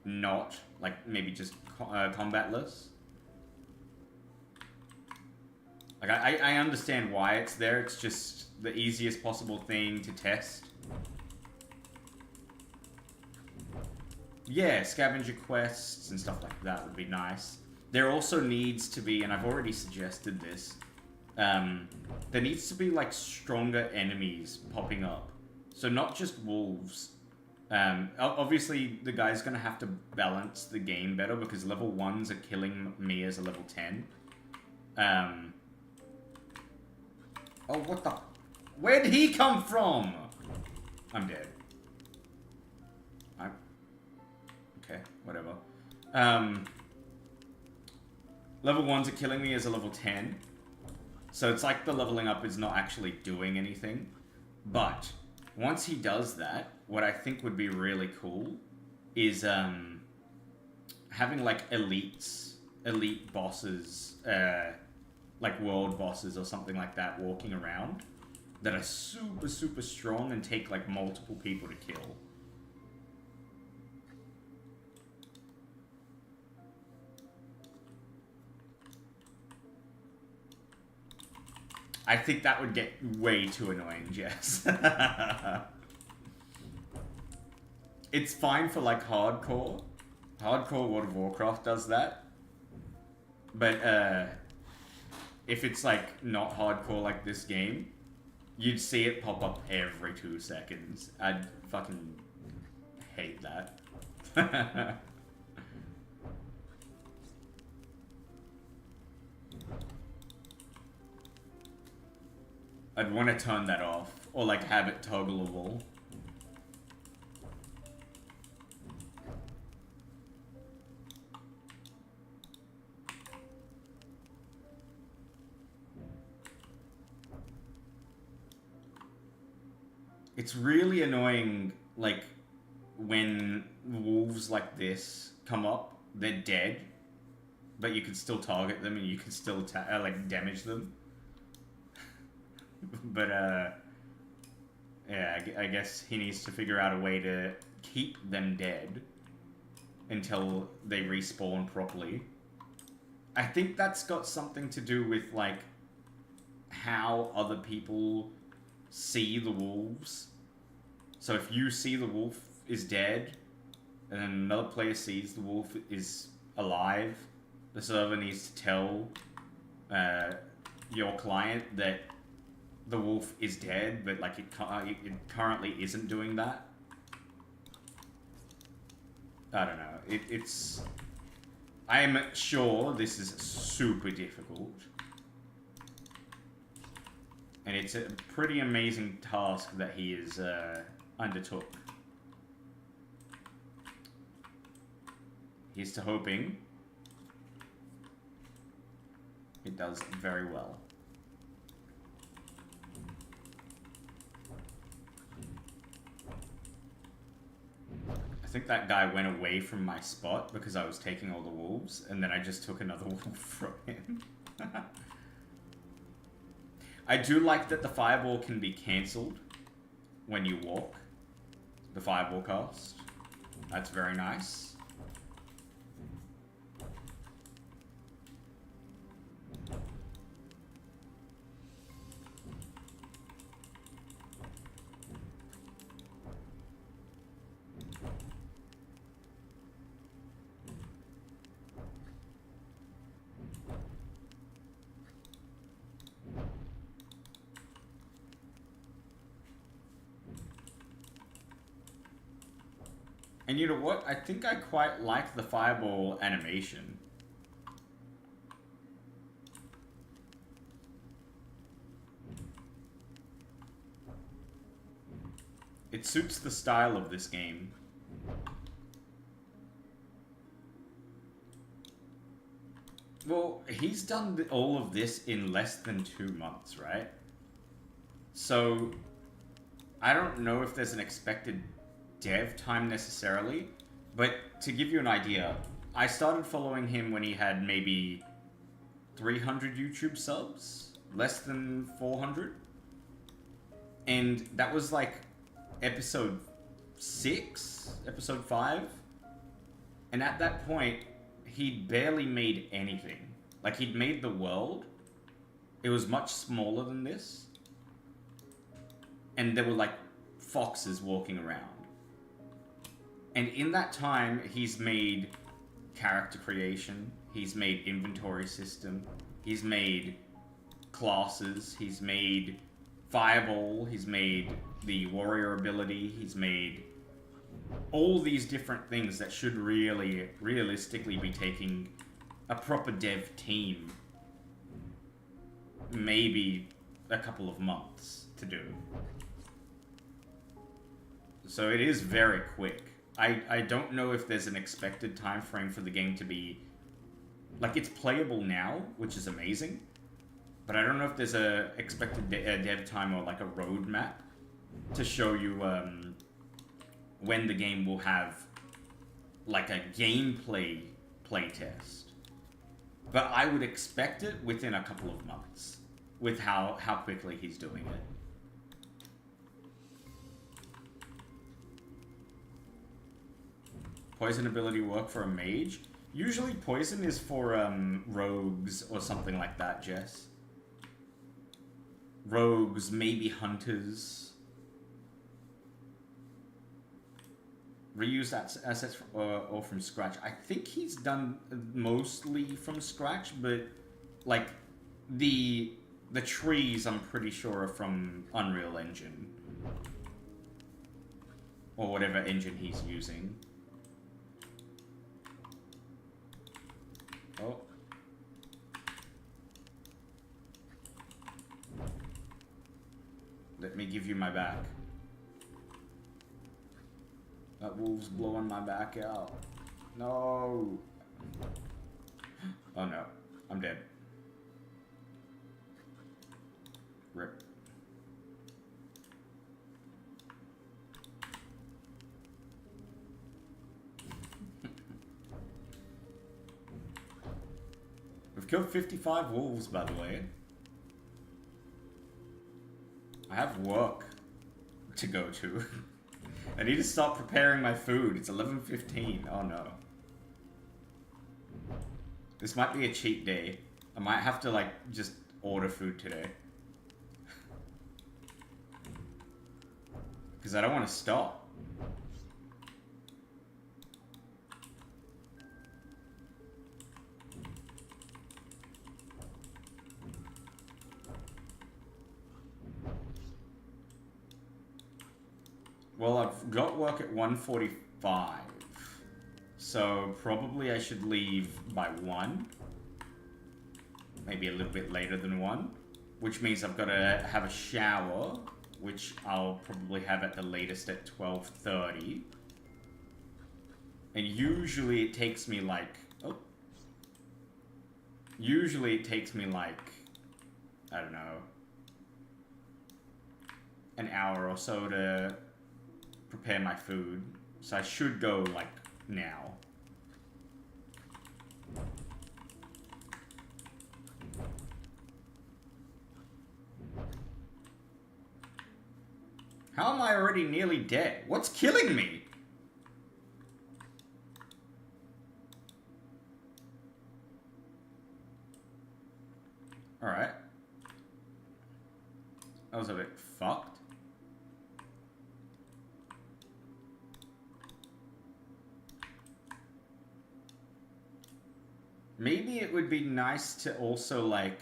not, like, maybe just combatless. Like, I understand why it's there, it's just the easiest possible thing to test. Yeah, scavenger quests and stuff like that would be nice. There also needs to be, and I've already suggested this, there needs to be, like, stronger enemies popping up. So not just wolves. Obviously, the guy's gonna have to balance the game better because level 1s are killing me as a level 10. Oh, what the... Where did he come from? I'm dead. Okay, whatever. Level 1s are killing me as a level 10. So it's like the leveling up is not actually doing anything. But once he does that, what I think would be really cool is having like elite bosses, like world bosses or something like that walking around that are super, super strong and take like multiple people to kill. I think that would get way too annoying, Jess. It's fine for like hardcore. Hardcore World of Warcraft does that. But if it's like not hardcore like this game, you'd see it pop up every 2 seconds. I'd fucking hate that. I'd want to turn that off, or like have it toggleable. It's really annoying, like, when wolves like this come up, they're dead, but you can still target them and you can still, like, damage them. But, yeah, I guess he needs to figure out a way to keep them dead until they respawn properly. I think that's got something to do with, like, how other people see the wolves. So if you see the wolf is dead, and then another player sees the wolf is alive, the server needs to tell your client that the wolf is dead, but like it currently isn't doing that. I don't know. It's... I'm sure this is super difficult. And it's a pretty amazing task that he is undertook. Here's to hoping it does very well. I think that guy went away from my spot because I was taking all the wolves, and then I just took another wolf from him. I do like that the fireball can be cancelled when you walk. The fireball cast. That's very nice. And you know what? I think I quite like the fireball animation. It suits the style of this game. Well, he's done all of this in less than 2 months, right? So, I don't know if there's an expected dev time necessarily, but to give you an idea, I started following him when he had maybe 300 YouTube subs, less than 400, and that was like episode 6, episode 5, and at that point he'd barely made anything. Like, he'd made the world, it was much smaller than this, and there were like foxes walking around. And in that time, he's made character creation, he's made inventory system, he's made classes, he's made fireball, he's made the warrior ability, he's made all these different things that should really, realistically be taking a proper dev team maybe a couple of months to do. So it is very quick. I don't know if there's an expected time frame for the game to be... Like, it's playable now, which is amazing. But I don't know if there's a expected dev time or like a roadmap to show you when the game will have like a gameplay playtest. But I would expect it within a couple of months with how quickly he's doing it. Poison ability work for a mage? Usually poison is for rogues or something like that, Jess. Rogues, maybe hunters. Reuse assets or from scratch. I think he's done mostly from scratch, but like the trees I'm pretty sure are from Unreal Engine. Or whatever engine he's using. Oh. Let me give you my back. That wolf's blowing my back out. No. Oh no. I'm dead. Rip. We've killed 55 wolves, by the way. I have work to go to. I need to start preparing my food. It's 11:15. Oh no. This might be a cheat day. I might have to like just order food today. Because I don't want to stop. Well, I've got work at 1:45, so probably I should leave by 1, maybe a little bit later than 1, which means I've got to have a shower, which I'll probably have at the latest at 12:30, and usually it takes me like, I don't know, an hour or so to prepare my food, so I should go like now. How am I already nearly dead? What's killing me? Alright. That was a bit fucked. Maybe it would be nice to also, like...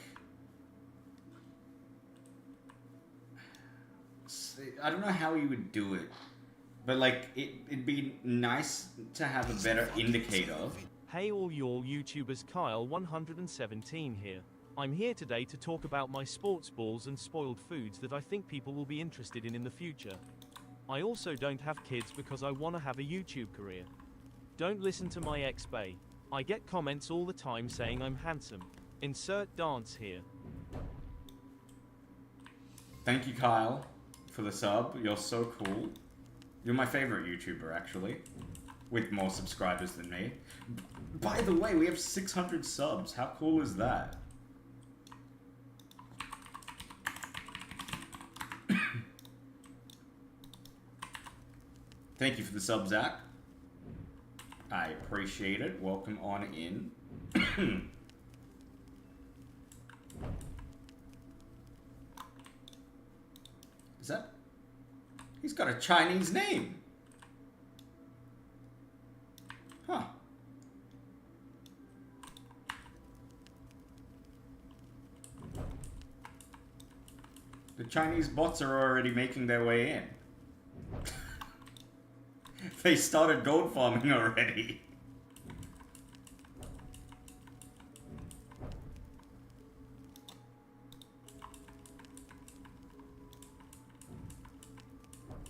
I don't know how you would do it. But, like, it'd be nice to have a better indicator. Hey all y'all YouTubers, Kyle117 here. I'm here today to talk about my sports balls and spoiled foods that I think people will be interested in the future. I also don't have kids because I want to have a YouTube career. Don't listen to my ex-bae. I get comments all the time saying I'm handsome. Insert dance here. Thank you, Kyle, for the sub. You're so cool. You're my favorite YouTuber, actually. With more subscribers than me. By the way, we have 600 subs. How cool is that? Thank you for the sub, Zach. I appreciate it. Welcome on in. Is that... He's got a Chinese name. Huh. The Chinese bots are already making their way in. They started gold farming already.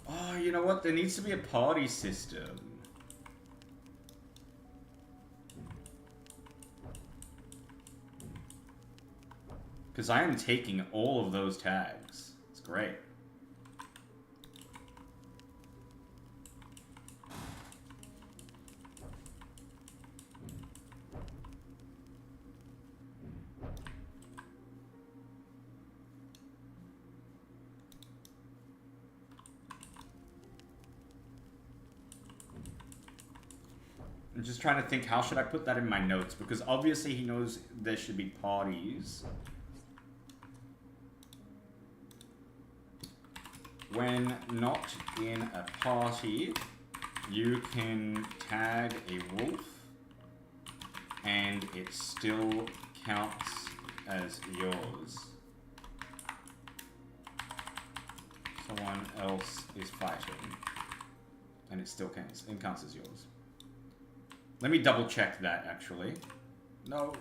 Oh, you know what? There needs to be a party system. Because I am taking all of those tags. It's great. I'm just trying to think, how should I put that in my notes? Because obviously he knows there should be parties. When not in a party, you can tag a wolf and it still counts as yours. Someone else is fighting and it still counts as yours. Let me double check that actually. No.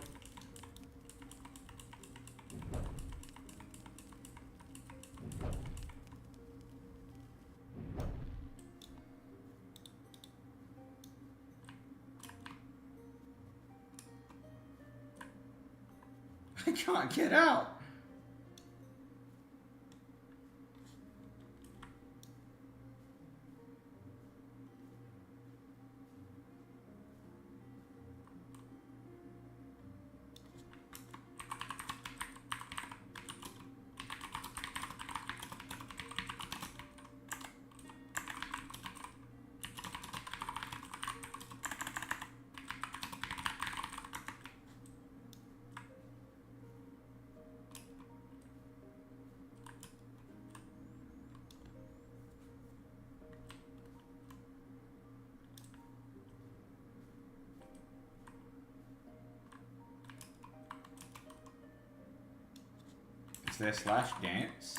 I can't get out. Is there slash dance?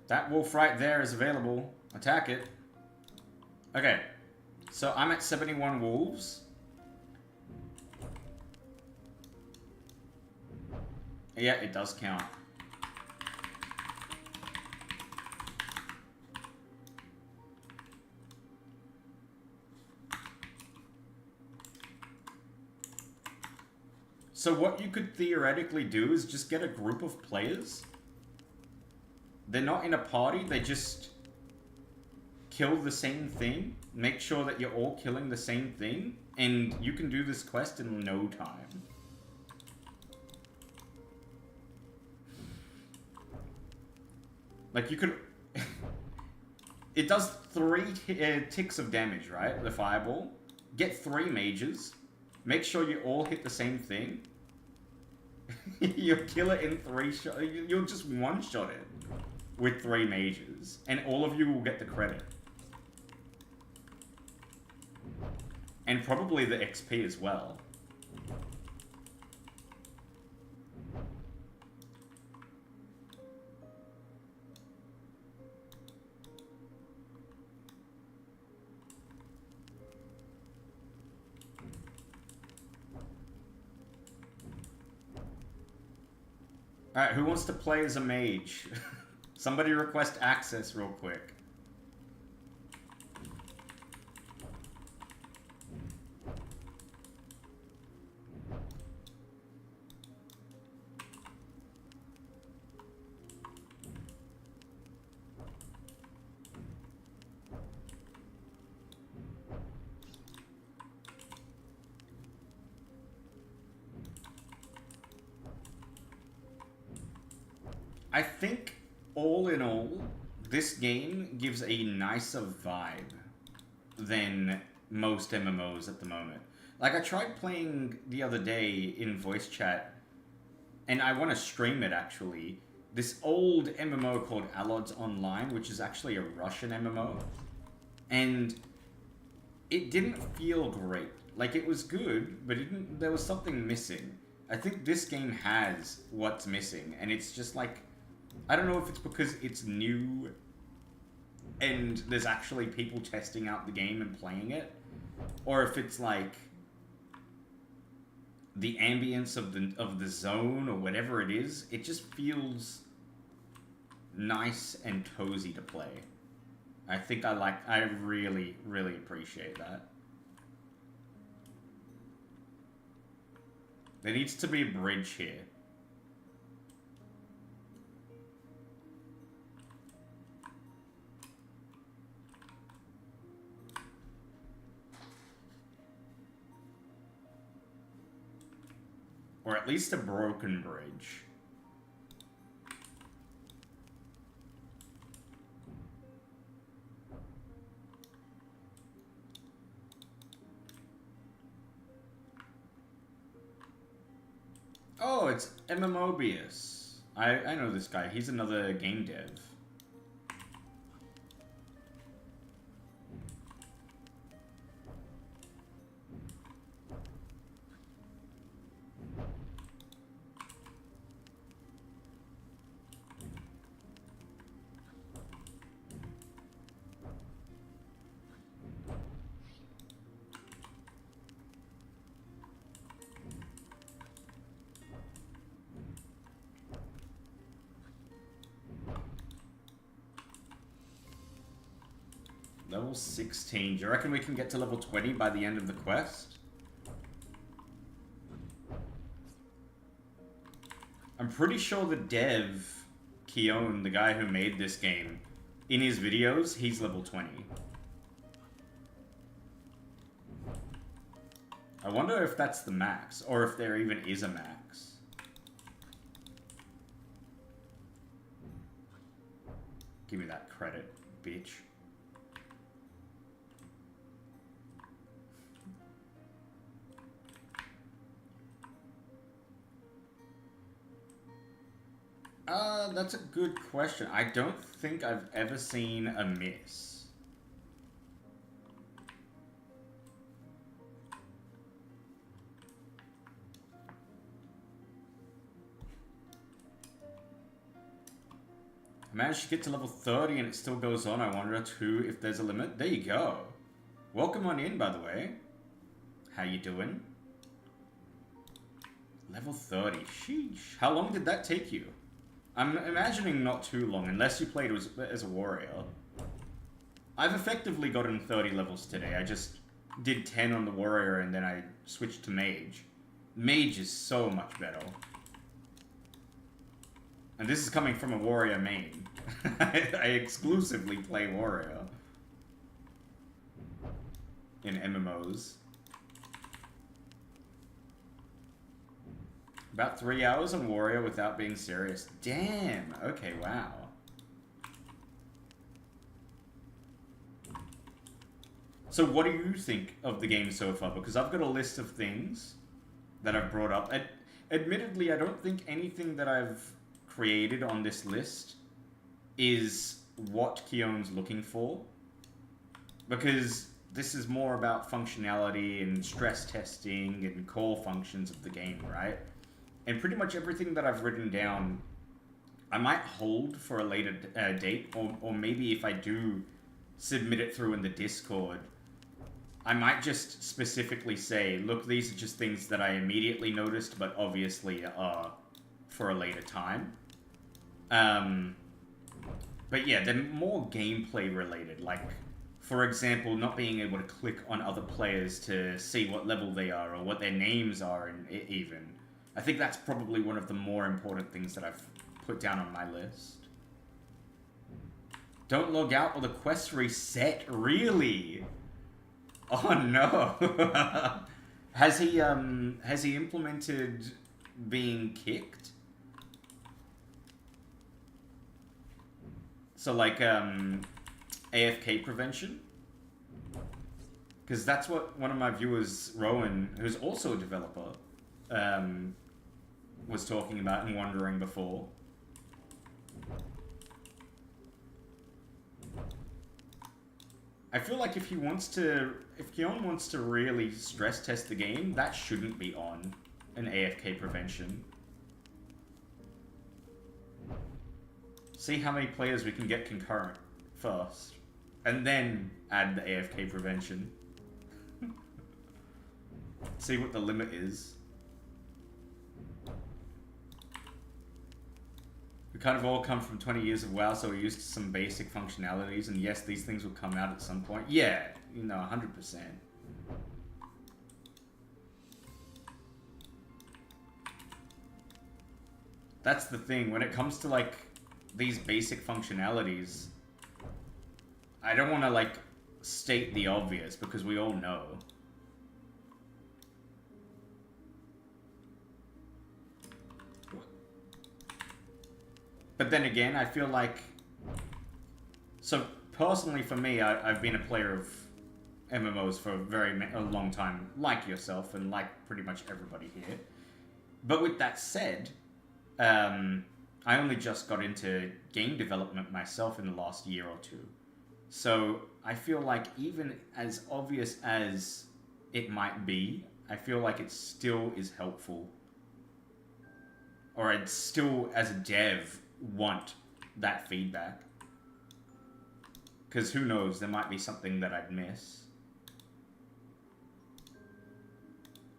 That wolf right there is available. Attack it. Okay. So I'm at 71 wolves. Yeah, it does count. So what you could theoretically do is just get a group of players. They're not in a party, they just kill the same thing. Make sure that you're all killing the same thing, and you can do this quest in no time. Like, you could... It does 3 ticks of damage, right? The fireball. Get 3 mages. Make sure you all hit the same thing. You'll kill it in 3 shots. You'll just one-shot it with 3 mages, and all of you will get the credit. And probably the XP as well. Alright, who wants to play as a mage? Somebody request access real quick. I think, all in all, this game gives a nicer vibe than most MMOs at the moment. Like, I tried playing the other day in voice chat, and I want to stream it, actually. This old MMO called Elegon Online, which is actually a Russian MMO. And it didn't feel great. Like, it was good, but there was something missing. I think this game has what's missing, and it's just like, I don't know if it's because it's new and there's actually people testing out the game and playing it, or if it's like the ambience of the zone or whatever it is. It just feels nice and cozy to play. I really, really appreciate that. There needs to be a bridge here. Or at least a broken bridge. Oh, it's MMObius. I know this guy. He's another game dev. Level 16. Do you reckon we can get to level 20 by the end of the quest? I'm pretty sure the dev, Keone, the guy who made this game, in his videos, he's level 20. I wonder if that's the max, or if there even is a max. Give me that credit, bitch. That's a good question. I don't think I've ever seen a miss. I managed to get to level 30 and it still goes on. I wonder too if there's a limit. There you go. Welcome on in, by the way. How you doing? Level 30. Sheesh. How long did that take you? I'm imagining not too long, unless you played as a warrior. I've effectively gotten 30 levels today. I just did 10 on the warrior and then I switched to mage. Mage is so much better. And this is coming from a warrior main. I exclusively play warrior in MMOs. About 3 hours on warrior without being serious. Damn. Okay, wow. So what do you think of the game so far? Because I've got a list of things that I've brought up. Admittedly, I don't think anything that I've created on this list is what Keone's looking for. Because this is more about functionality and stress testing and core functions of the game, right? And pretty much everything that I've written down, I might hold for a later date, or maybe if I do submit it through in the Discord, I might just specifically say, look, these are just things that I immediately noticed, but obviously are for a later time. But yeah, they're more gameplay related, like, for example, not being able to click on other players to see what level they are, or what their names are, and even. I think that's probably one of the more important things that I've put down on my list. Don't log out or the quest reset. Really? Oh no. Has he implemented being kicked? So like AFK prevention? Because that's what one of my viewers, Rowan, who's also a developer, was talking about and wondering before. I feel like if Keon wants to really stress test the game, that shouldn't be on an AFK prevention. See how many players we can get concurrent first, and then add the AFK prevention. See what the limit is. We kind of all come from 20 years of WoW, so we're used to some basic functionalities, and yes, these things will come out at some point. Yeah, you know, 100%. That's the thing, when it comes to, like, these basic functionalities, I don't want to, like, state the obvious, because we all know. But then again, I feel like... So, personally for me, I've been a player of MMOs for a long time, like yourself, and like pretty much everybody here. But with that said, I only just got into game development myself in the last year or two. So, I feel like even as obvious as it might be, I feel like it still is helpful. Or I'd still, as a dev, want that feedback. Because who knows, there might be something that I'd miss.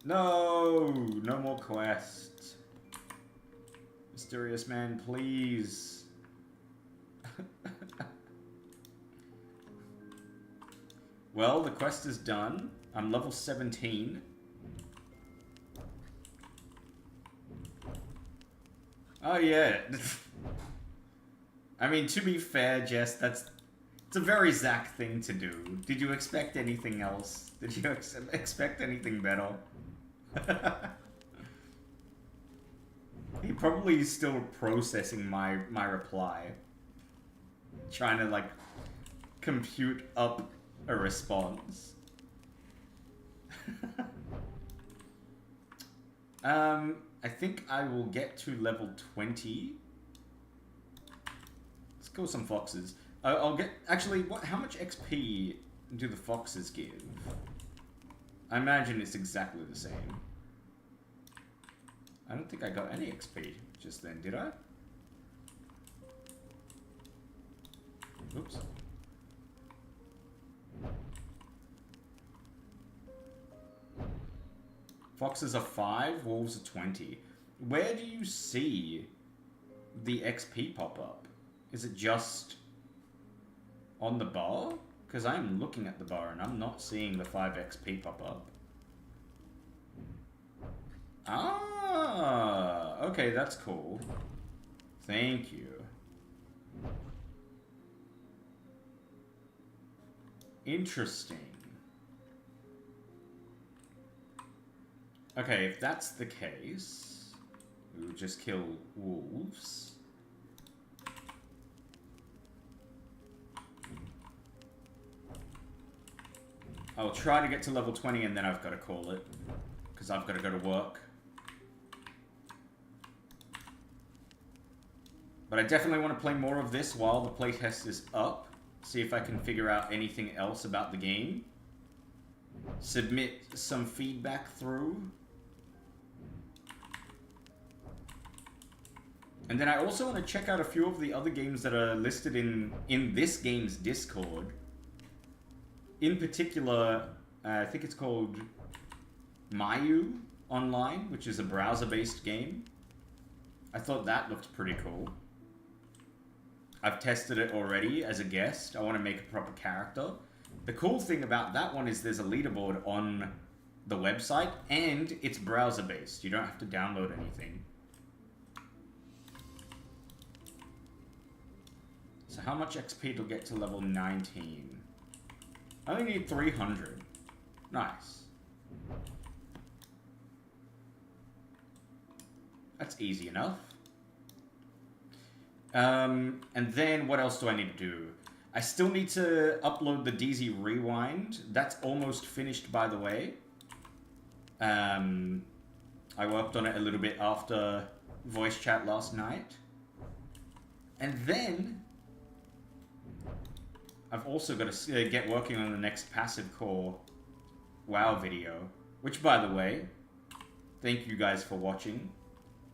No! No more quests. Mysterious man, please. Well, the quest is done. I'm level 17. Oh, yeah. I mean, to be fair, Jess, it's a very Zach thing to do. Did you expect anything else? Did you expect anything better? He probably is still processing my reply. Trying to, like, compute up a response. I think I will get to level 20. Let's kill some foxes. I'll get... Actually, how much XP do the foxes give? I imagine it's exactly the same. I don't think I got any XP just then, did I? Oops. Foxes are 5, wolves are 20. Where do you see the XP pop up? Is it just on the bar? Because I'm looking at the bar and I'm not seeing the 5 XP pop up. Ah, okay, that's cool. Thank you. Interesting. Okay, if that's the case, we will just kill wolves. I'll try to get to level 20 and then I've got to call it, because I've got to go to work. But I definitely want to play more of this while the playtest is up. See if I can figure out anything else about the game. Submit some feedback through. And then I also want to check out a few of the other games that are listed in this game's Discord. In particular, I think it's called Mayu Online, which is a browser-based game. I thought that looked pretty cool. I've tested it already as a guest. I want to make a proper character. The cool thing about that one is there's a leaderboard on the website, and it's browser-based. You don't have to download anything. So how much XP to get to level 19? I only need 300. Nice. That's easy enough. And then what else do I need to do? I still need to upload the DZ Rewind. That's almost finished, by the way. I worked on it a little bit after voice chat last night. And then I've also got to get working on the next passive core WoW video. Which, by the way, thank you guys for watching.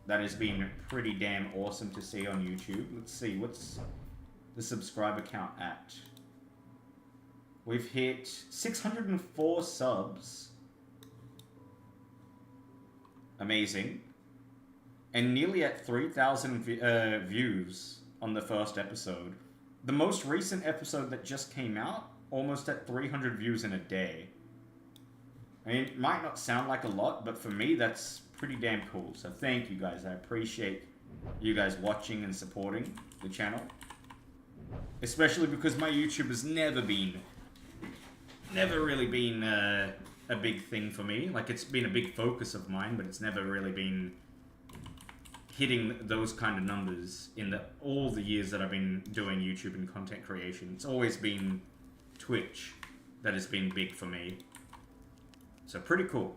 That has been pretty damn awesome to see on YouTube. Let's see, what's the subscriber count at? We've hit 604 subs. Amazing. And nearly at 3,000 views on the first episode. The most recent episode that just came out, almost at 300 views in a day. I mean, it might not sound like a lot, but for me, that's pretty damn cool. So thank you guys. I appreciate you guys watching and supporting the channel. Especially because my YouTube has never really been a big thing for me. Like, it's been a big focus of mine, but it's never really been hitting those kind of numbers in all the years that I've been doing YouTube and content creation. It's always been Twitch that has been big for me. So pretty cool.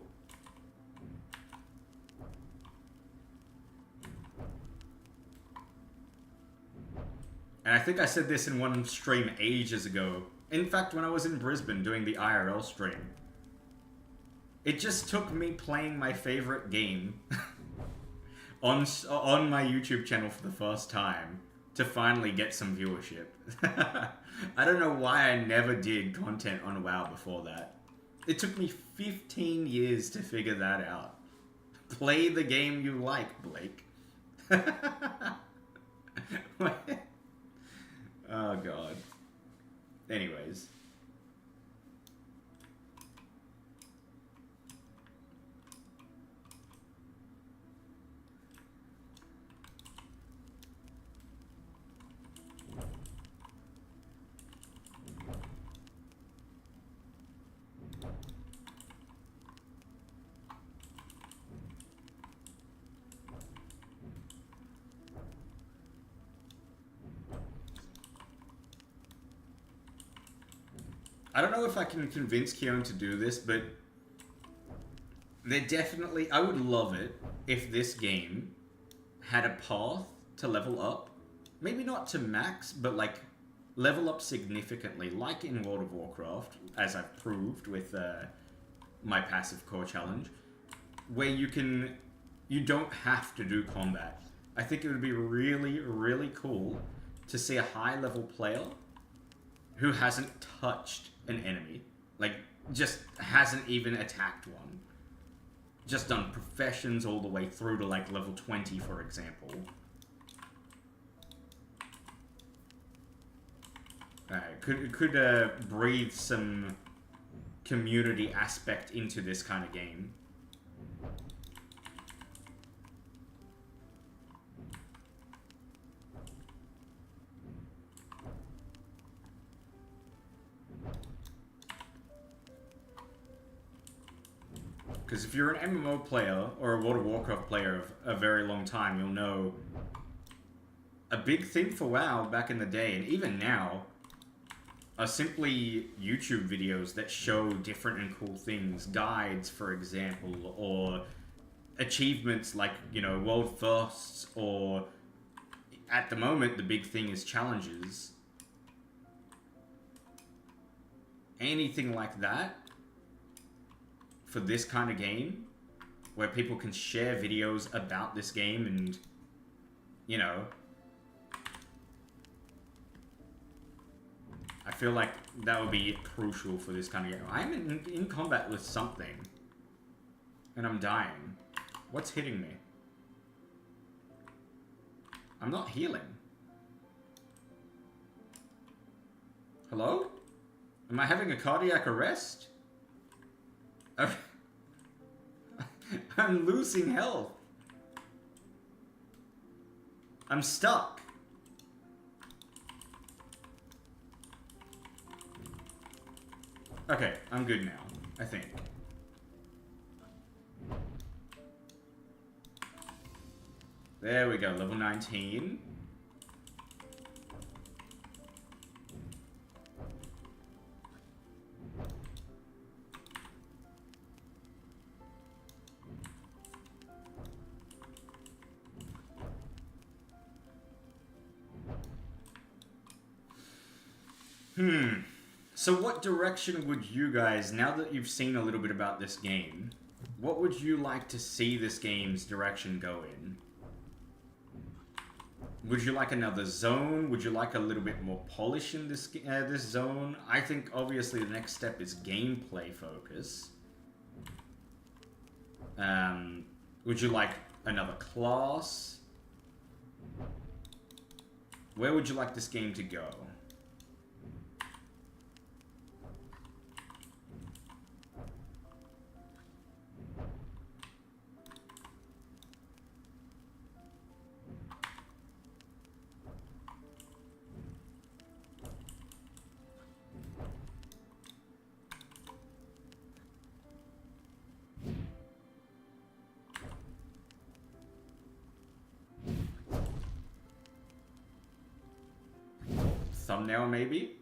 And I think I said this in one stream ages ago. In fact, when I was in Brisbane doing the IRL stream. It just took me playing my favorite game on my YouTube channel for the first time to finally get some viewership. I don't know why I never did content on WoW before that. It took me 15 years to figure that out. Play the game you like, Blake. Oh, God. Anyways. I don't know if I can convince Kieran to do this, but I would love it if this game had a path to level up. Maybe not to max, but like level up significantly, like in World of Warcraft, as I've proved with my passive core challenge, where you don't have to do combat. I think it would be really, really cool to see a high level player who hasn't touched an enemy. Like, just hasn't even attacked one. Just done professions all the way through to, like, level 20, for example. Could breathe some community aspect into this kind of game. Because if you're an MMO player, or a World of Warcraft player of a very long time, you'll know a big thing for WoW back in the day, and even now, are simply YouTube videos that show different and cool things. Guides, for example, or achievements like, you know, world firsts, or at the moment, the big thing is challenges. Anything like that. For this kind of game, where people can share videos about this game and, you know, I feel like that would be crucial for this kind of game. I'm in combat with something, and I'm dying. What's hitting me? I'm not healing. Hello? Am I having a cardiac arrest? I'm losing health. I'm stuck. Okay, I'm good now, I think. There we go, level 19. So what direction would you guys, now that you've seen a little bit about this game, what would you like to see this game's direction go in? Would you like another zone? Would you like a little bit more polish in this this zone? I think obviously the next step is gameplay focus. Would you like another class? Where would you like this game to go? Thumbnail, maybe?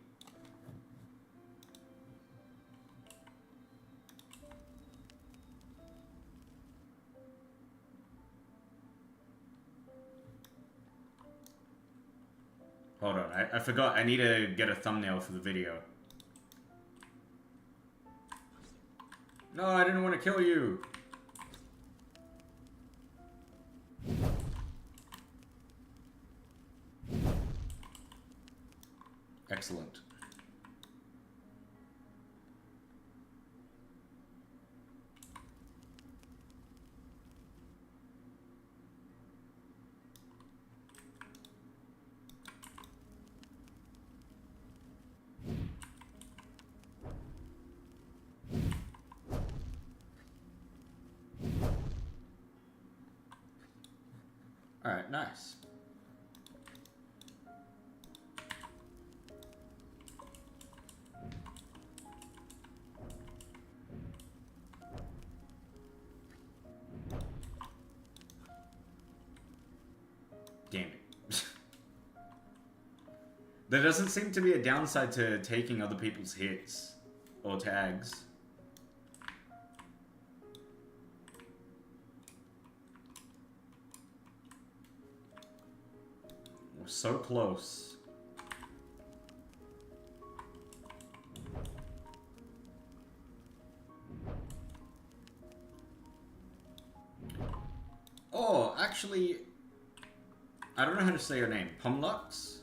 Hold on, I forgot. I need to get a thumbnail for the video. No, I didn't want to kill you. Excellent. All right, nice. Damn it. There doesn't seem to be a downside to taking other people's hits or tags. We're so close. Oh, actually, I don't know how to say your name. Pumlux?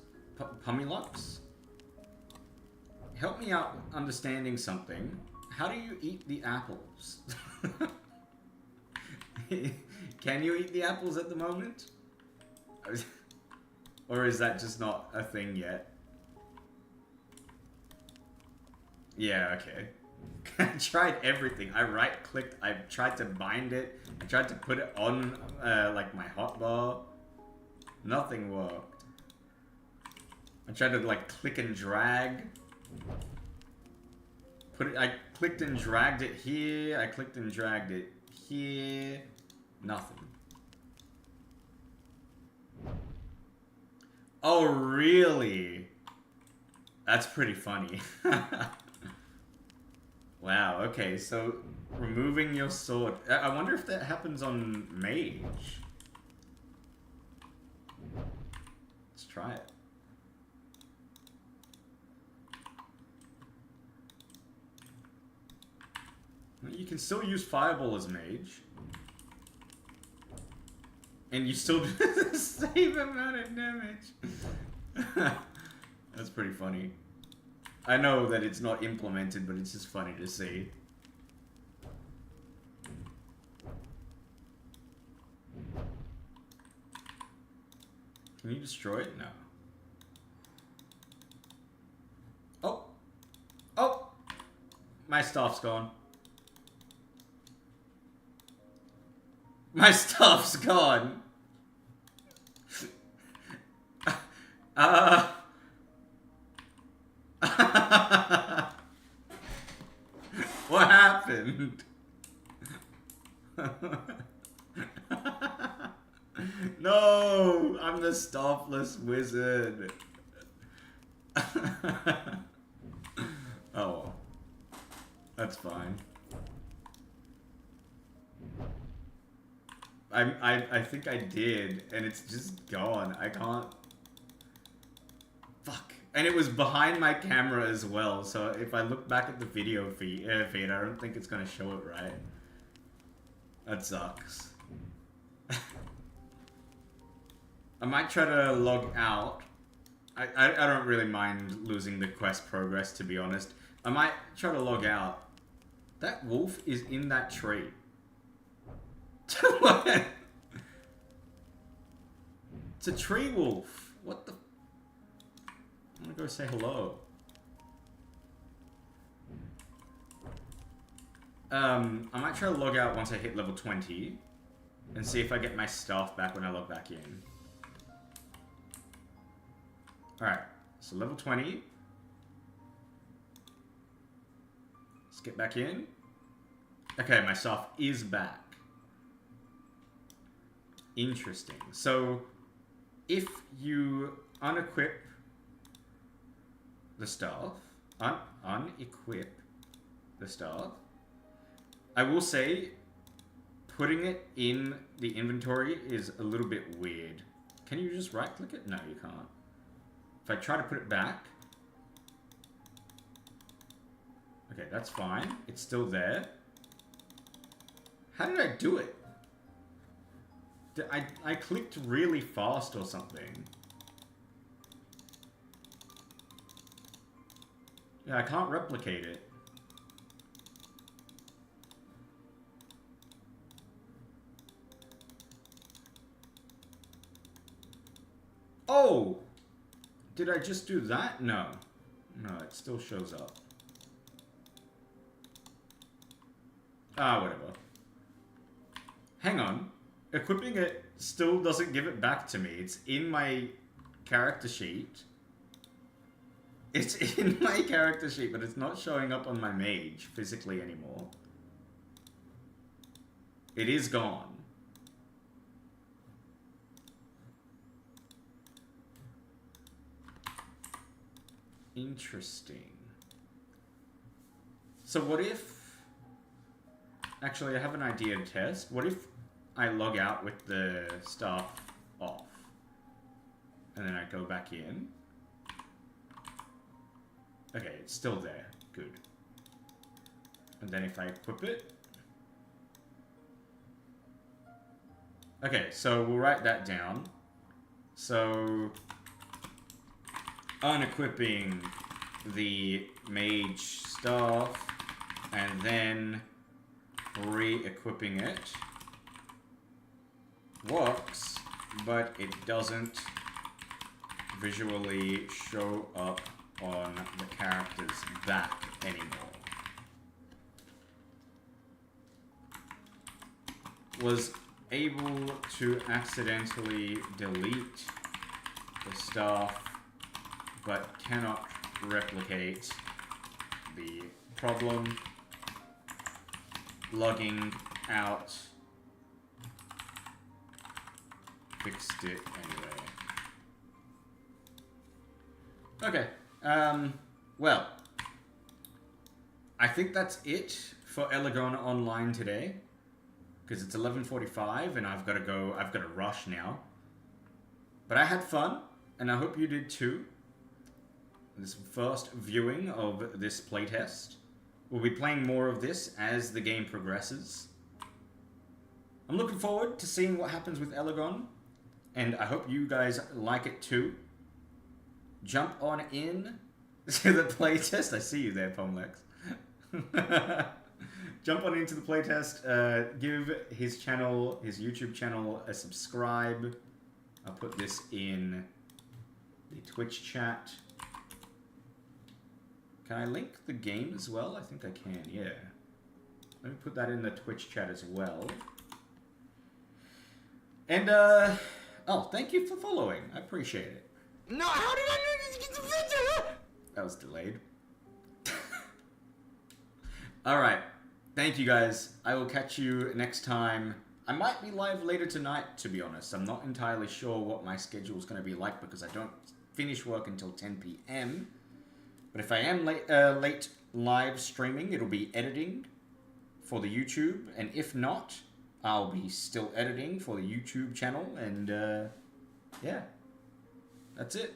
Pumilux? Help me out understanding something. How do you eat the apples? Can you eat the apples at the moment? Or is that just not a thing yet? Yeah, okay. I tried everything. I right-clicked, I tried to bind it, I tried to put it on, like, my hotbar. Nothing worked. I tried to, like, click and drag. I clicked and dragged it here, I clicked and dragged it here. Nothing. Oh, really? That's pretty funny. Wow, okay, so removing your sword. I wonder if that happens on Mage. Let's try it. You can still use Fireball as Mage. And you still do the same amount of damage. That's pretty funny. I know that it's not implemented, but it's just funny to see. Can you destroy it? No. Oh! Oh! My stuff's gone. My stuff's gone! What happened? No! I'm the stuffless wizard. Oh. That's fine. I think I did, and it's just gone. I can't... Fuck. And it was behind my camera as well, so if I look back at the video feed, I don't think it's gonna show it right. That sucks. I might try to log out. I don't really mind losing the quest progress, to be honest. I might try to log out. That wolf is in that tree. What? It's a tree wolf. What the... I'm gonna go say hello. I might try to log out once I hit level 20 and see if I get my stuff back when I log back in. Alright, so level 20. Let's get back in. Okay, my stuff is back. Interesting. So, if you unequip the staff, unequip the staff, I will say putting it in the inventory is a little bit weird. Can you just right click it? No, you can't. If I try to put it back, okay, that's fine. It's still there. How did I do it? I clicked really fast or something. Yeah, I can't replicate it. Oh! Did I just do that? No. No, it still shows up. Ah, whatever. Hang on. Equipping it still doesn't give it back to me. It's in my character sheet. It's in my character sheet, but it's not showing up on my mage physically anymore. It is gone. Interesting. So what if... Actually, I have an idea to test. What if I log out with the stuff off? And then I go back in. Okay, it's still there. Good. And then if I equip it... Okay, so we'll write that down. So... unequipping the mage staff and then re-equipping it works, but it doesn't visually show up on the character's back anymore. Was able to accidentally delete the staff but cannot replicate the problem. Logging out fixed it anyway. Okay, well, I think that's it for Elegon Online today, because it's 11:45 and I've got to go, I've got to rush now. But I had fun, and I hope you did too. This first viewing of this playtest. We'll be playing more of this as the game progresses. I'm looking forward to seeing what happens with Elegon, and I hope you guys like it too. Jump on in to the playtest. I see you there, Pomlex. Jump on into the playtest. Give his channel, his YouTube channel, a subscribe. I'll put this in the Twitch chat. Can I link the game as well? I think I can, yeah. Let me put that in the Twitch chat as well. And, oh, thank you for following. I appreciate it. No, how did I get the video? That was delayed. Alright. Thank you, guys. I will catch you next time. I might be live later tonight, to be honest. I'm not entirely sure what my schedule is going to be like because I don't finish work until 10 p.m. But if I am late live streaming, it'll be editing for the YouTube. And if not, I'll be still editing for the YouTube channel. And, yeah. That's it.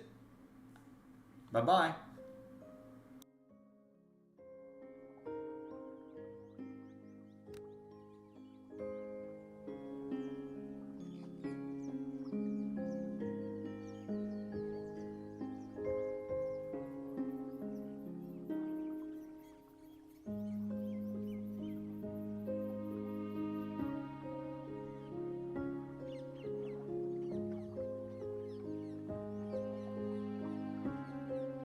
Bye-bye.